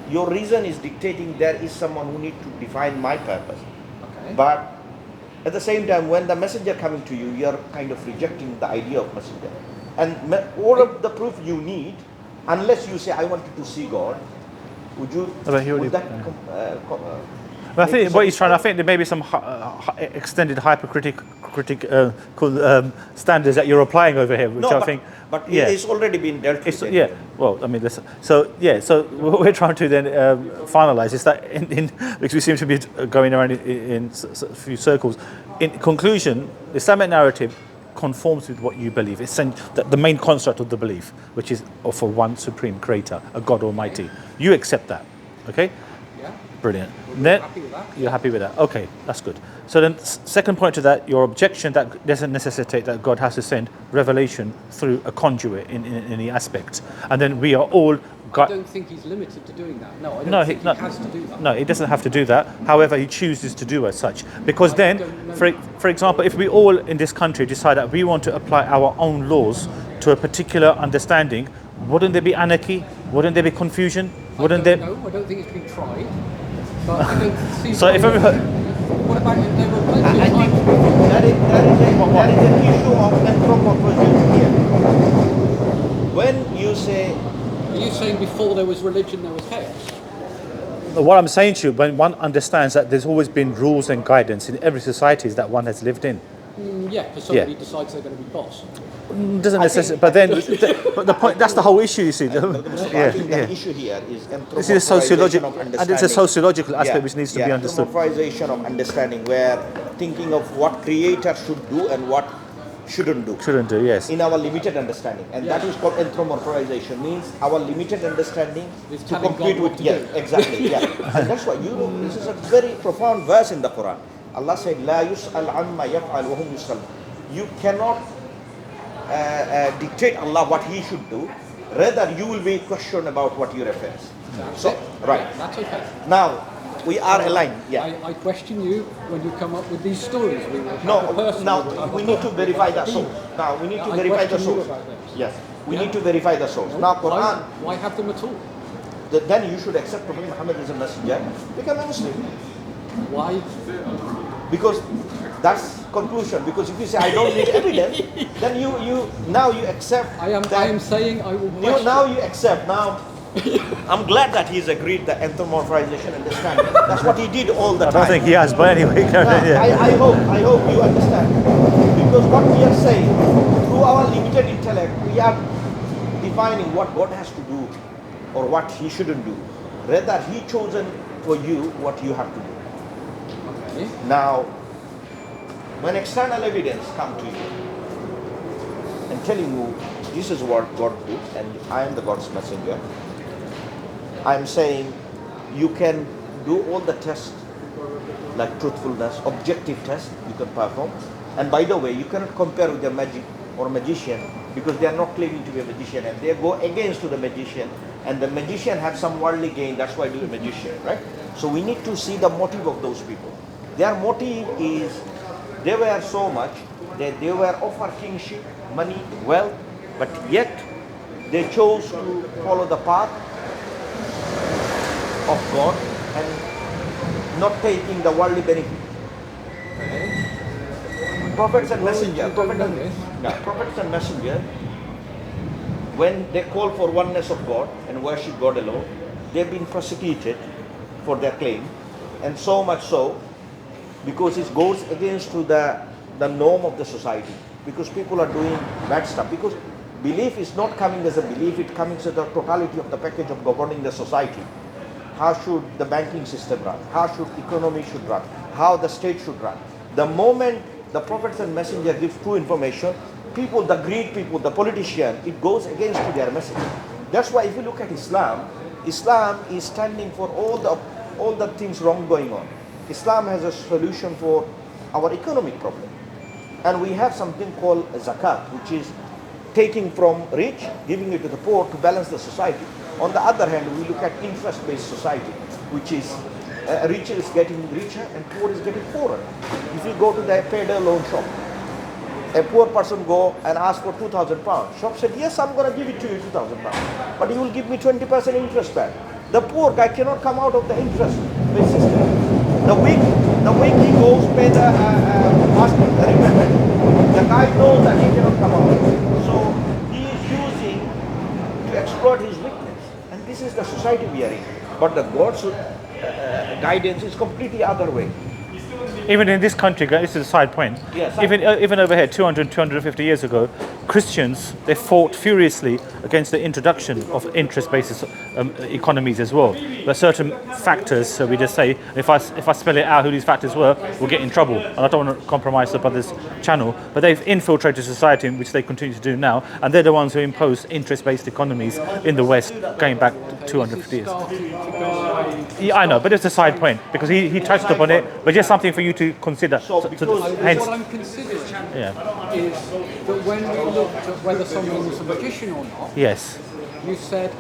your reason is dictating there is someone who needs to define my purpose. Okay. But at the same time, when the messenger coming to you, you are kind of rejecting the idea of messenger. And all of the proof you need, unless you say, I wanted to see God, would that But I think what he's trying. I think there may be some extended hypercritical standards that you're applying over here, which no, I but, think. but yeah. it's already been dealt with. Yeah. Well, I mean, listen. So what we're trying to then finalise is that because we seem to be going around in a few circles. In conclusion, the Islamic narrative conforms with what you believe. It's the main construct of the belief, which is of a one supreme creator, a God Almighty. You accept that, okay? Yeah. Brilliant. We're happy with that. You're happy with that? Okay, that's good. So then, second point to that, your objection that doesn't necessitate that God has to send revelation through a conduit in any aspect, and then we are all. I don't think he's limited to doing that. No, I don't think he has to do that. No, he doesn't have to do that. However, he chooses to do as such. Because then, for example, if we all in this country decide that we want to apply our own laws to a particular understanding, wouldn't there be anarchy? Wouldn't there be confusion? Wouldn't there? No, I don't think it's been tried. But I don't see. So if every, What about if there were plenty I of think times? there is an issue of anthropomorphism here. When you say, Are you saying before there was religion, there was chaos? what I'm saying to you, when one understands that there's always been rules and guidance in every society that one has lived in. Yeah, because somebody decides they're going to be boss. Doesn't necessarily, but then, but the point, that's the whole issue, you see. I think the issue here is This is a sociological, of and it's a sociological aspect which needs to be understood. Anthropomorphization of understanding, where thinking of what creator should do and what shouldn't do. Shouldn't do, yes. In our limited understanding, and that is called anthropomorphization. Means our limited understanding It's to telling compete God what with. to Yeah, do. exactly. Yeah, and that's why this is a very profound verse in the Quran. Allah said, "La yus'al amma yaf'al wa hum yus'al." You cannot dictate Allah what He should do. Rather, you will be questioned about what He refers. So, right That's okay. now we are aligned. Yeah. I question you when you come up with these stories. We will have a No, person, now we'll have a we need to book, verify we'll the have a source. team. Now we need to I verify the question you source. about this. Yes, we Yeah. need to verify the source. Now Quran, Why have them at all? then you should accept Prophet Muhammad is a messenger, become a Muslim. Why? Because that's conclusion. Because if you say I don't need evidence, then you now you accept. I am saying I will You, question. now you accept. Now I'm glad that he's agreed the anthropomorphization understanding. That's what he did all the I time. don't think he has, but anyway. Yeah, I hope you understand. Because what we are saying, through our limited intellect, we are defining what God has to do or what He shouldn't do. Rather, He chosen for you what you have to do. Okay. Now, when external evidence come to you and telling you this is what God did and I am the God's messenger, I am saying you can do all the tests like truthfulness, objective tests you can perform. And by the way, you cannot compare with a magic or magician because they are not claiming to be a magician and they go against to the magician and the magician have some worldly gain, that's why they are a magician, right? So we need to see the motive of those people. Their motive is they were so much that they were offered kingship, money, wealth, but yet they chose to follow the path of God and not taking the worldly benefit. Prophets and messengers, prophets and messengers, when they call for oneness of God and worship God alone, they've been persecuted for their claim, and so much so because it goes against to the norm of the society. Because people are doing bad stuff. Because belief is not coming as a belief; it comes as the totality of the package of governing the society. How should the banking system run? How should economy should run? How the state should run? The moment the prophets and messenger give true information, people, the greed people, the politician, it goes against to their message. That's why if you look at Islam, Islam is standing for all the things wrong going on. Islam has a solution for our economic problem. And we have something called zakat, which is taking from rich, giving it to the poor to balance the society. On the other hand, we look at interest-based society, which is rich is getting richer and poor is getting poorer. If you go to the payday loan shop, a poor person go and ask for £2,000. Shop said, yes, I'm going to give it to you £2,000, but you will give me 20% interest back. The poor guy cannot come out of the interest-based system. The week he goes pay the asking the repayment, the guy knows that he cannot come out. So he is using to exploit his weakness, and this is the society we are in. But the God's guidance is completely other way. Even in this country, this is a side point. Yes. Even over here, 250 years ago, Christians, they fought furiously against the introduction of interest-based economies as well. There are certain factors, so we just say, if I spell it out who these factors were, we'll get in trouble. And I don't want to compromise the brother's channel, but they've infiltrated society, which they continue to do now, and they're the ones who imposed interest-based economies in the West, going back 250 years. Yeah, I know, but it's a side point, because he touched upon it, but just something for you to consider. Hence, What I'm considering yeah. is that when we looked at whether someone was a magician or not, Yes. you said,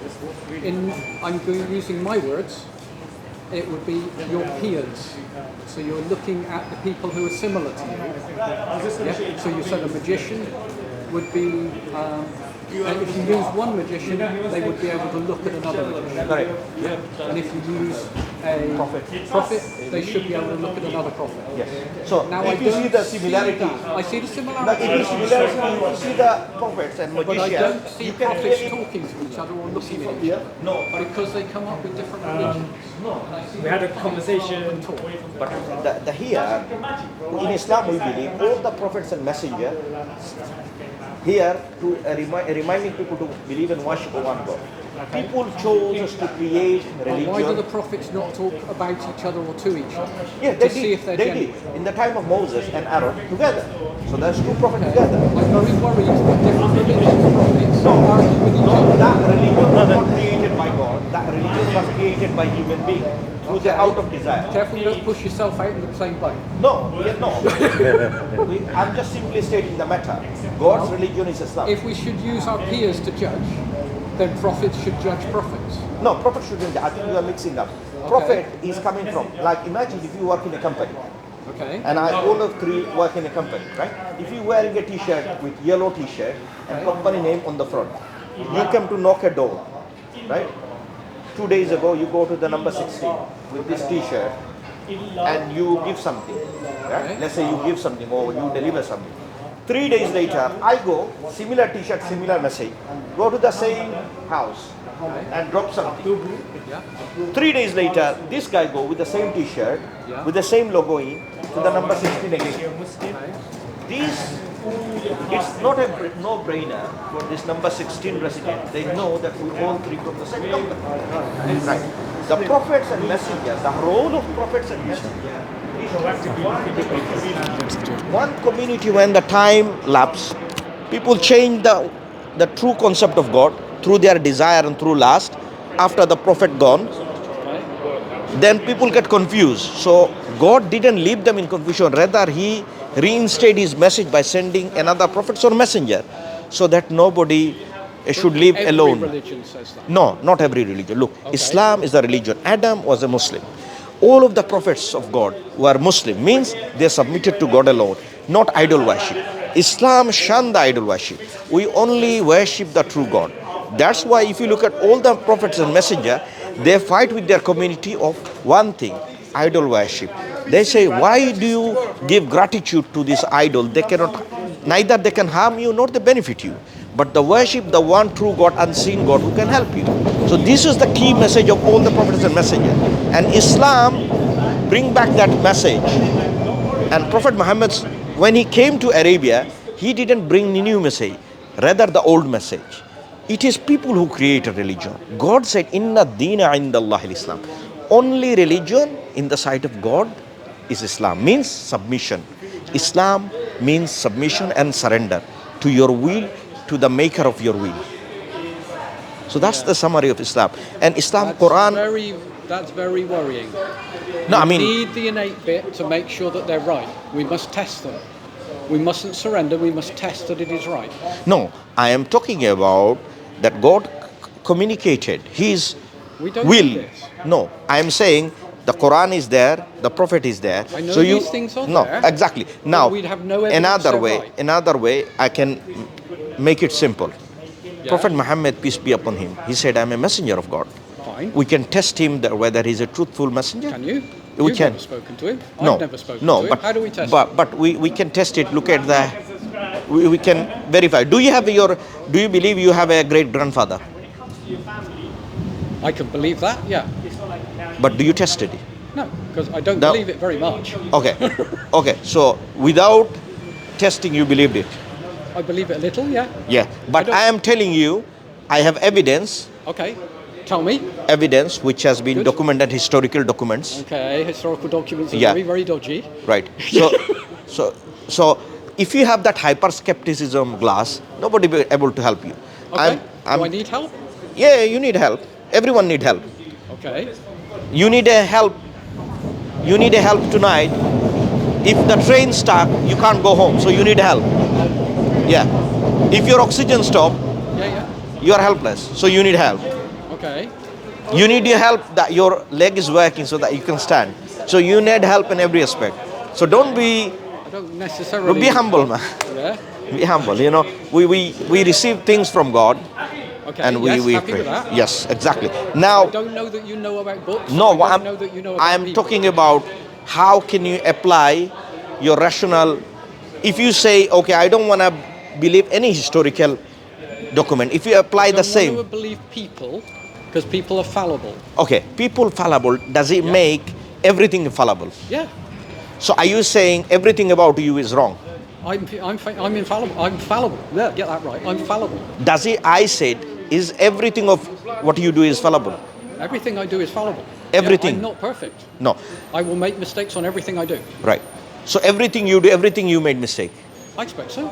using my words, it would be your peers. So you're looking at the people who are similar to you. Yeah? So you said a magician would be, and if you use one magician, they would be able to look at another magician. Correct. And if you use a prophet, they should be able to look at another prophet. Yes. So Now if you see the similarity, I see the if similarity. you see the prophets and But I magicians, don't see you can prophets really talking to each other or looking at each other. no. Because they come up with different religions. We had a conversation. But the here in Islam we believe all the prophets and messengers here to reminding people to believe and worship one God. People chose us to create religion. Why do the prophets not talk about each other or to each other? Yeah, to they see did. if they're They genuine. did. In the time of Moses and Aaron together. So there's two prophets together. I'm very worried that different religious prophets argue with each No, other. that religion was not created by God. That religion was created by human beings through the out of desire. Careful you don't push yourself out in the same boat. No, no. I'm just simply stating the matter. God's religion is Islam. If we should use our peers to judge, then prophets should judge prophets. No, prophet shouldn't. I think you are mixing up. Prophet is coming from, like, imagine if you work in a company, Okay. and all of three work in a company, right? If you wearing a t-shirt with yellow t-shirt and company name on the front, you come to knock a door, right? 2 days ago, you go to the number 16 with this t-shirt and you give something, right? Let's say you give something or you deliver something. 3 days later, I go, similar t-shirt, similar message, go to the same house and drop something. Yeah. 3 days later, this guy go with the same t-shirt, with the same logo in, to the number 16 again. This, it's not a no-brainer for this number 16 resident. They know that we all three from the same company. Right. The prophets and messengers, the role of prophets and messengers is one community. When the time lapse, people change the true concept of God through their desire and through lust. After the prophet gone, then people get confused. So God didn't leave them in confusion. Rather, He reinstated His message by sending another prophet or messenger, so that nobody should live alone. Every religion says that. No, not every religion. Look, Islam is a religion. Adam was a Muslim. All of the prophets of God were Muslim, means they submitted to God alone, not idol worship. Islam shunned the idol worship. We only worship the true God. That's why if you look at all the prophets and messengers, they fight with their community of one thing, idol worship. They say, why do you give gratitude to this idol? They cannot, neither they can harm you nor they benefit you. But the worship the one true God, unseen God, who can help you. So this is the key message of all the prophets and messengers. And Islam bring back that message. And Prophet Muhammad, when he came to Arabia, he didn't bring new message, rather the old message. It is people who create a religion. God said, Inna deena indallahi Islam. Only religion in the sight of God is Islam, means submission. Islam means submission and surrender to your will, to the maker of your will. So that's the summary of Islam. And Islam, Quran. That's very worrying. No, I We mean, need the innate bit to make sure that they're right. We must test them. We mustn't surrender. We must test that it is right. no, I am talking about that God communicated His We don't will. do this. No, I am saying the Quran is there, the Prophet is there. I know so you, these things are no, there, exactly. Now, we'd have no evidence another way, I can make it simple. Yeah. Prophet Muhammad, peace be upon him, he said, I am a messenger of God. Fine. We can test him whether he's a truthful messenger. Can you? We You've can. never spoken to him. No, I've never spoken no, to him. but How do we test it? But we can test it. Look at the, we can verify. Do you believe you have a great grandfather? I can believe that, yeah. But do you test it? No, because I don't No. believe it very much. Okay, okay. So without testing, you believed it. I believe it a little, yeah. Yeah, but don't- I am telling you, I have evidence Okay, tell me. which has been Good. documented, historical documents. Okay, historical documents are Yeah. very, very dodgy. Right. So if you have that hyper skepticism glass, nobody will be able to help you. Okay, do I need help? Yeah, you need help. Everyone need help. Okay, You need a help. You need a help tonight. If the train stuck, you can't go home, so you need help. Yeah. If your oxygen stop, yeah, you are helpless, so you need help. okay. You need your help that your leg is working so that you can stand. So you need help in every aspect. So don't be I don't necessarily... be humble, man. Yeah, Be humble. You know, we receive things from God, okay, and we happy pray. with that. Yes, exactly. I Know don't know that you know about books. No, I what don't know that you know about I'm people. talking about how can you apply your rational. If you say, okay, I don't want to believe any historical document. If you apply the I same, don't want to believe people, because people are fallible. okay, people fallible. Does it make everything fallible? Yeah, So are you saying everything about you is wrong? I'm infallible. I'm fallible. Yeah, get that right. I'm fallible. Does it? I said is everything of what you do is fallible? Everything I do is fallible. Everything. Yeah, I'm not perfect. No. I will make mistakes on everything I do. Right. So everything you do, everything you made mistake. I expect so.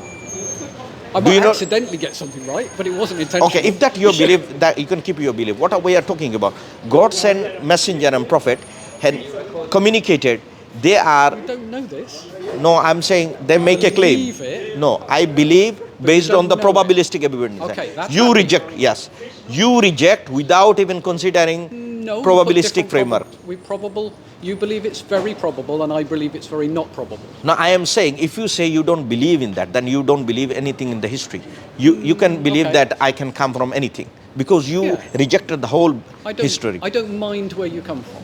I Do might you not- accidentally get something right, but it wasn't intentional. Okay, if that your belief, that you can keep your belief. What are we are talking about? God sent messenger and prophet and communicated. They are, I don't know this. no, I'm saying they make a claim. Believe it. No, I believe based don't on the know it. probabilistic evidence. Okay, that's You happy. reject, yes. You reject without even considering No, we put probabilistic different framework. We probable. You believe it's very probable, and I believe it's very not probable. Now I am saying, if you say you don't believe in that, then you don't believe anything in the history. You can believe okay. that I can come from anything because you Yeah. rejected the whole I don't. history. I don't mind where you come from.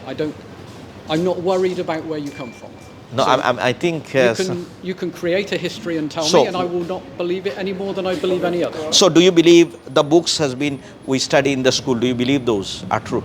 I don't. I'm not worried about where you come from. No, So I think. you can create a history and tell So- me, and I will not believe it any more than I believe any other. So do you believe the books has been we study in the school? Do you believe those are true?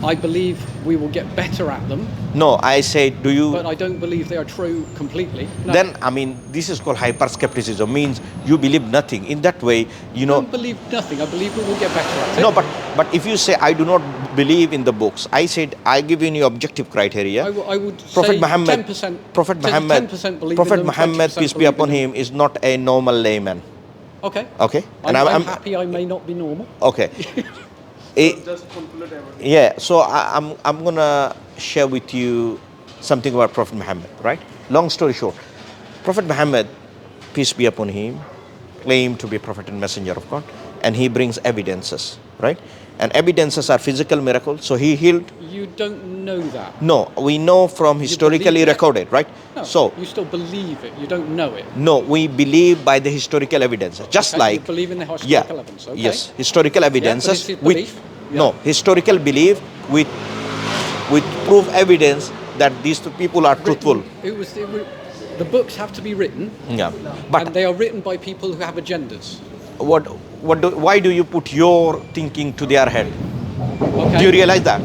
I believe we will get better at them, No, I said, do you? but I don't believe they are true completely. No. Then I mean, this is called hyper skepticism. Means you believe nothing. In that way, you I know. don't believe nothing. I believe we will get better at it. No, but if you say I do not believe in the books, I said I give you objective criteria. I would Prophet say Muhammad, 10%. Prophet Muhammad, 10% believe Prophet in them, Muhammad, 20% peace be believe upon in them. him, is not a normal layman. Okay. Okay, I'm happy I may not be normal. okay. Yeah, so I'm gonna share with you something about Prophet Muhammad, right? Long story short, Prophet Muhammad, peace be upon him, claimed to be prophet and messenger of God, and he brings evidences, right? And evidences are physical miracles. So he healed. You don't know that. No, we know from historically believe it? recorded, right? No, So you still believe it. You don't know it. no, we believe by the historical evidences, just Okay, like you believe in the historical yeah, evidence. Okay. yes, historical evidences it's his with belief. no historical belief with proof evidence that these two people are truthful. It was the books have to be written, Yeah, and but they are written by people who have agendas. why do you put your thinking to their head? Okay. Do you realize that?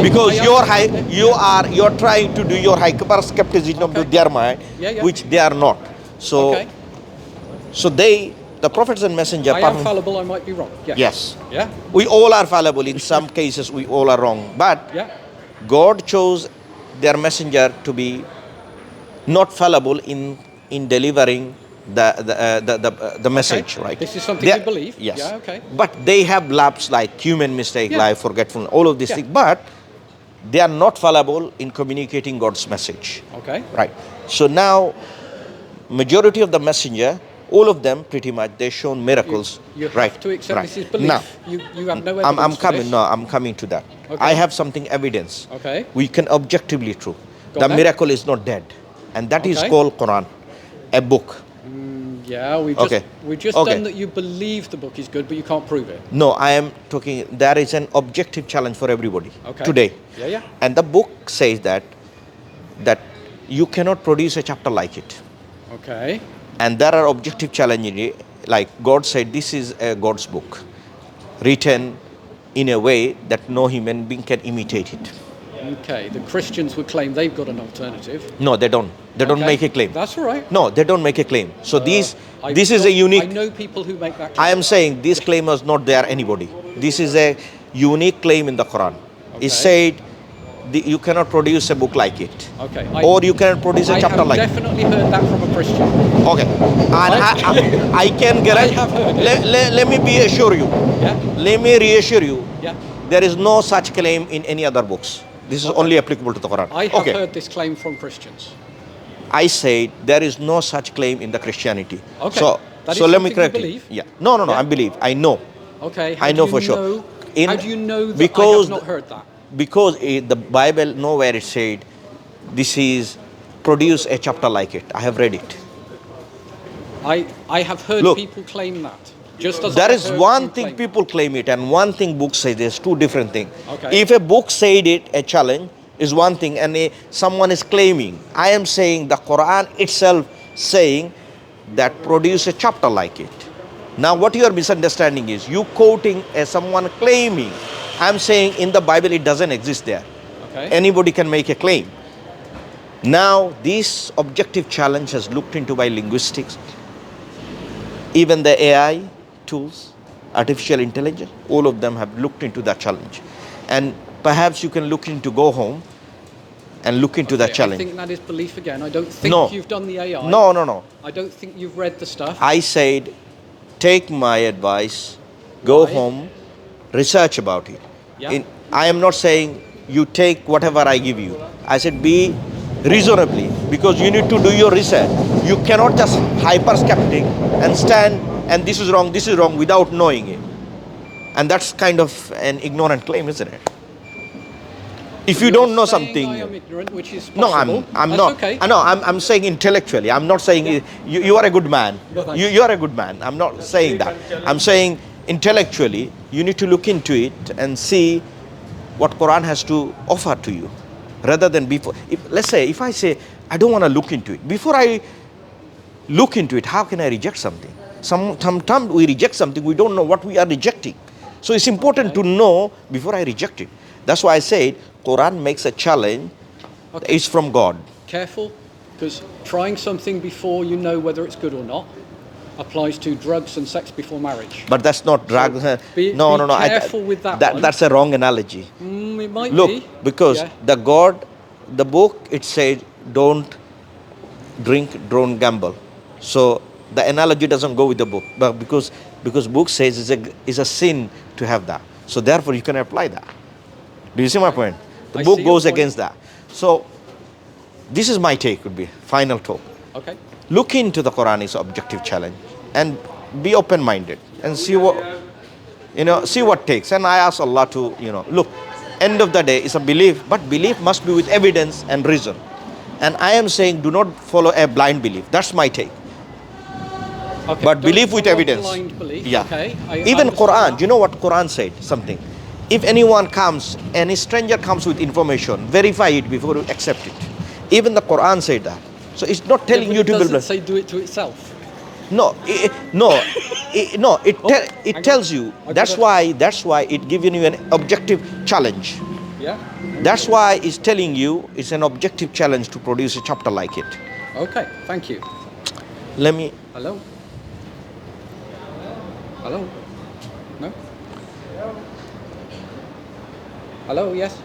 Because you're trying to do your hyper skepticism to Okay. their mind, Yeah, yeah. which they are not. So Okay. so the prophets and messenger. I am fallible. I might be wrong. Yes. Yes. Yeah. We all are fallible. In some cases, we all are wrong. But Yeah. God chose their messenger to be not fallible in delivering the message, right? This is something They- you believe? Yes. Yeah, okay. But they have lapses like human mistake, Yeah. like forgetfulness, all of these Yeah. things. But they are not fallible in communicating God's message. Okay. Right. So now, majority of the messenger, all of them pretty much, they shown miracles. You have right. to accept right. this is belief. Now, You have no evidence. I'm for coming. this. No, I'm coming to that. Okay. I have something evidence. Okay. We can objectively true. Go The ahead. miracle is not dead, and that is Okay. called Quran, a book. Yeah, Okay. we've just Okay. done that. You believe the book is good, but you can't prove it. No, I am talking. There is an objective challenge for everybody Okay. today. Yeah, yeah. And the book says that you cannot produce a chapter like it. Okay. And there are objective challenges, like God said, this is a God's book, written in a way that no human being can imitate it. Okay. The Christians would claim they've got an alternative. No, they don't. They don't Okay. make a claim. That's all right. No, they don't make a claim. So this I is a know- unique. I know people who make that I claim. am saying this claim was not there anybody. This is a unique claim in the Quran. Okay. It said you cannot produce a book like it, Okay. or you cannot produce a I chapter have like it. definitely heard that from a Christian. Okay, and I can guarantee. I have heard it. Let me be assure you. Yeah. Let me reassure you. Yeah. There is no such claim in any other books. This is only applicable to the Quran. I have okay. heard this claim from Christians. I said there is no such claim in the Christianity. Okay. So, That is so let me something you correct you. believe? Yeah. No, Yeah. I believe. I know. Okay. I know for sure. How do you know that because I have not heard that? Because the Bible nowhere it said this is produce a chapter like it. I have read it. I have heard Look. people claim that. Just as There I is heard one you thing claim. people claim it and one thing book say. There's two different things. Okay. If a book said it, a challenge is one thing, and someone is claiming. I am saying the Quran itself saying that produce a chapter like it. Now what your misunderstanding is, you quoting as someone claiming. I'm saying in the Bible it doesn't exist there. Okay. Anybody can make a claim. Now this objective challenge has looked into by linguistics, even the AI, tools, artificial intelligence, all of them have looked into that challenge. And perhaps you can look into, go home and look into that I challenge. think that is belief again. I don't think No. you've done the AI. No. I don't think you've read the stuff. I said, take my advice, go Right. home, research about it. Yeah. I am not saying you take whatever I give you. I said be reasonably, because you need to do your research. You cannot just hyper skeptic and stand and this is wrong without knowing it. And that's kind of an ignorant claim, isn't it? If you don't know saying something, I am ignorant, which is no, possible. I'm That's not. Okay. I know. I'm saying intellectually. I'm not saying you are a good man. No, thanks. You are a good man. I'm not saying that. I'm saying intellectually, you need to look into it and see what Quran has to offer to you, rather than before. Let's say if I say I don't want to look into it, before I look into it, how can I reject something? Sometimes we reject something, we don't know what we are rejecting. So it's important to know before I reject it. That's why I said Quran makes a challenge. Okay. It's from God. Careful, because trying something before you know whether it's good or not applies to drugs and sex before marriage. But that's not drug. be No. careful with that one. That's a wrong analogy. It might Look, be. because Yeah. the book, it said, don't drink, don't gamble. So the analogy doesn't go with the book, but because book says it's a sin to have that. So therefore you can apply that. Do you see my point? The I book see your goes point. against that. So this is my take, would be final talk. Okay. Look into the Quran is objective challenge and be open-minded and see what see what takes. And I ask Allah to look, end of the day is a belief, but belief must be with evidence and reason. And I am saying do not follow a blind belief. That's my take. Okay. But Don't believe with follow evidence. Blind belief. Yeah. Okay. I Even understand Quran, that. you know what Quran said? Something. If anyone comes, any stranger comes with information, verify it before you accept it. Even the Quran said that. So it's not telling but you it to doesn't believe. say do it to itself. No, it tells you. That's why it given you an objective challenge. Yeah. That's why it's telling you it's an objective challenge to produce a chapter like it. Okay. Thank you. Let me. Hello. Hello. No. Hello. Yes.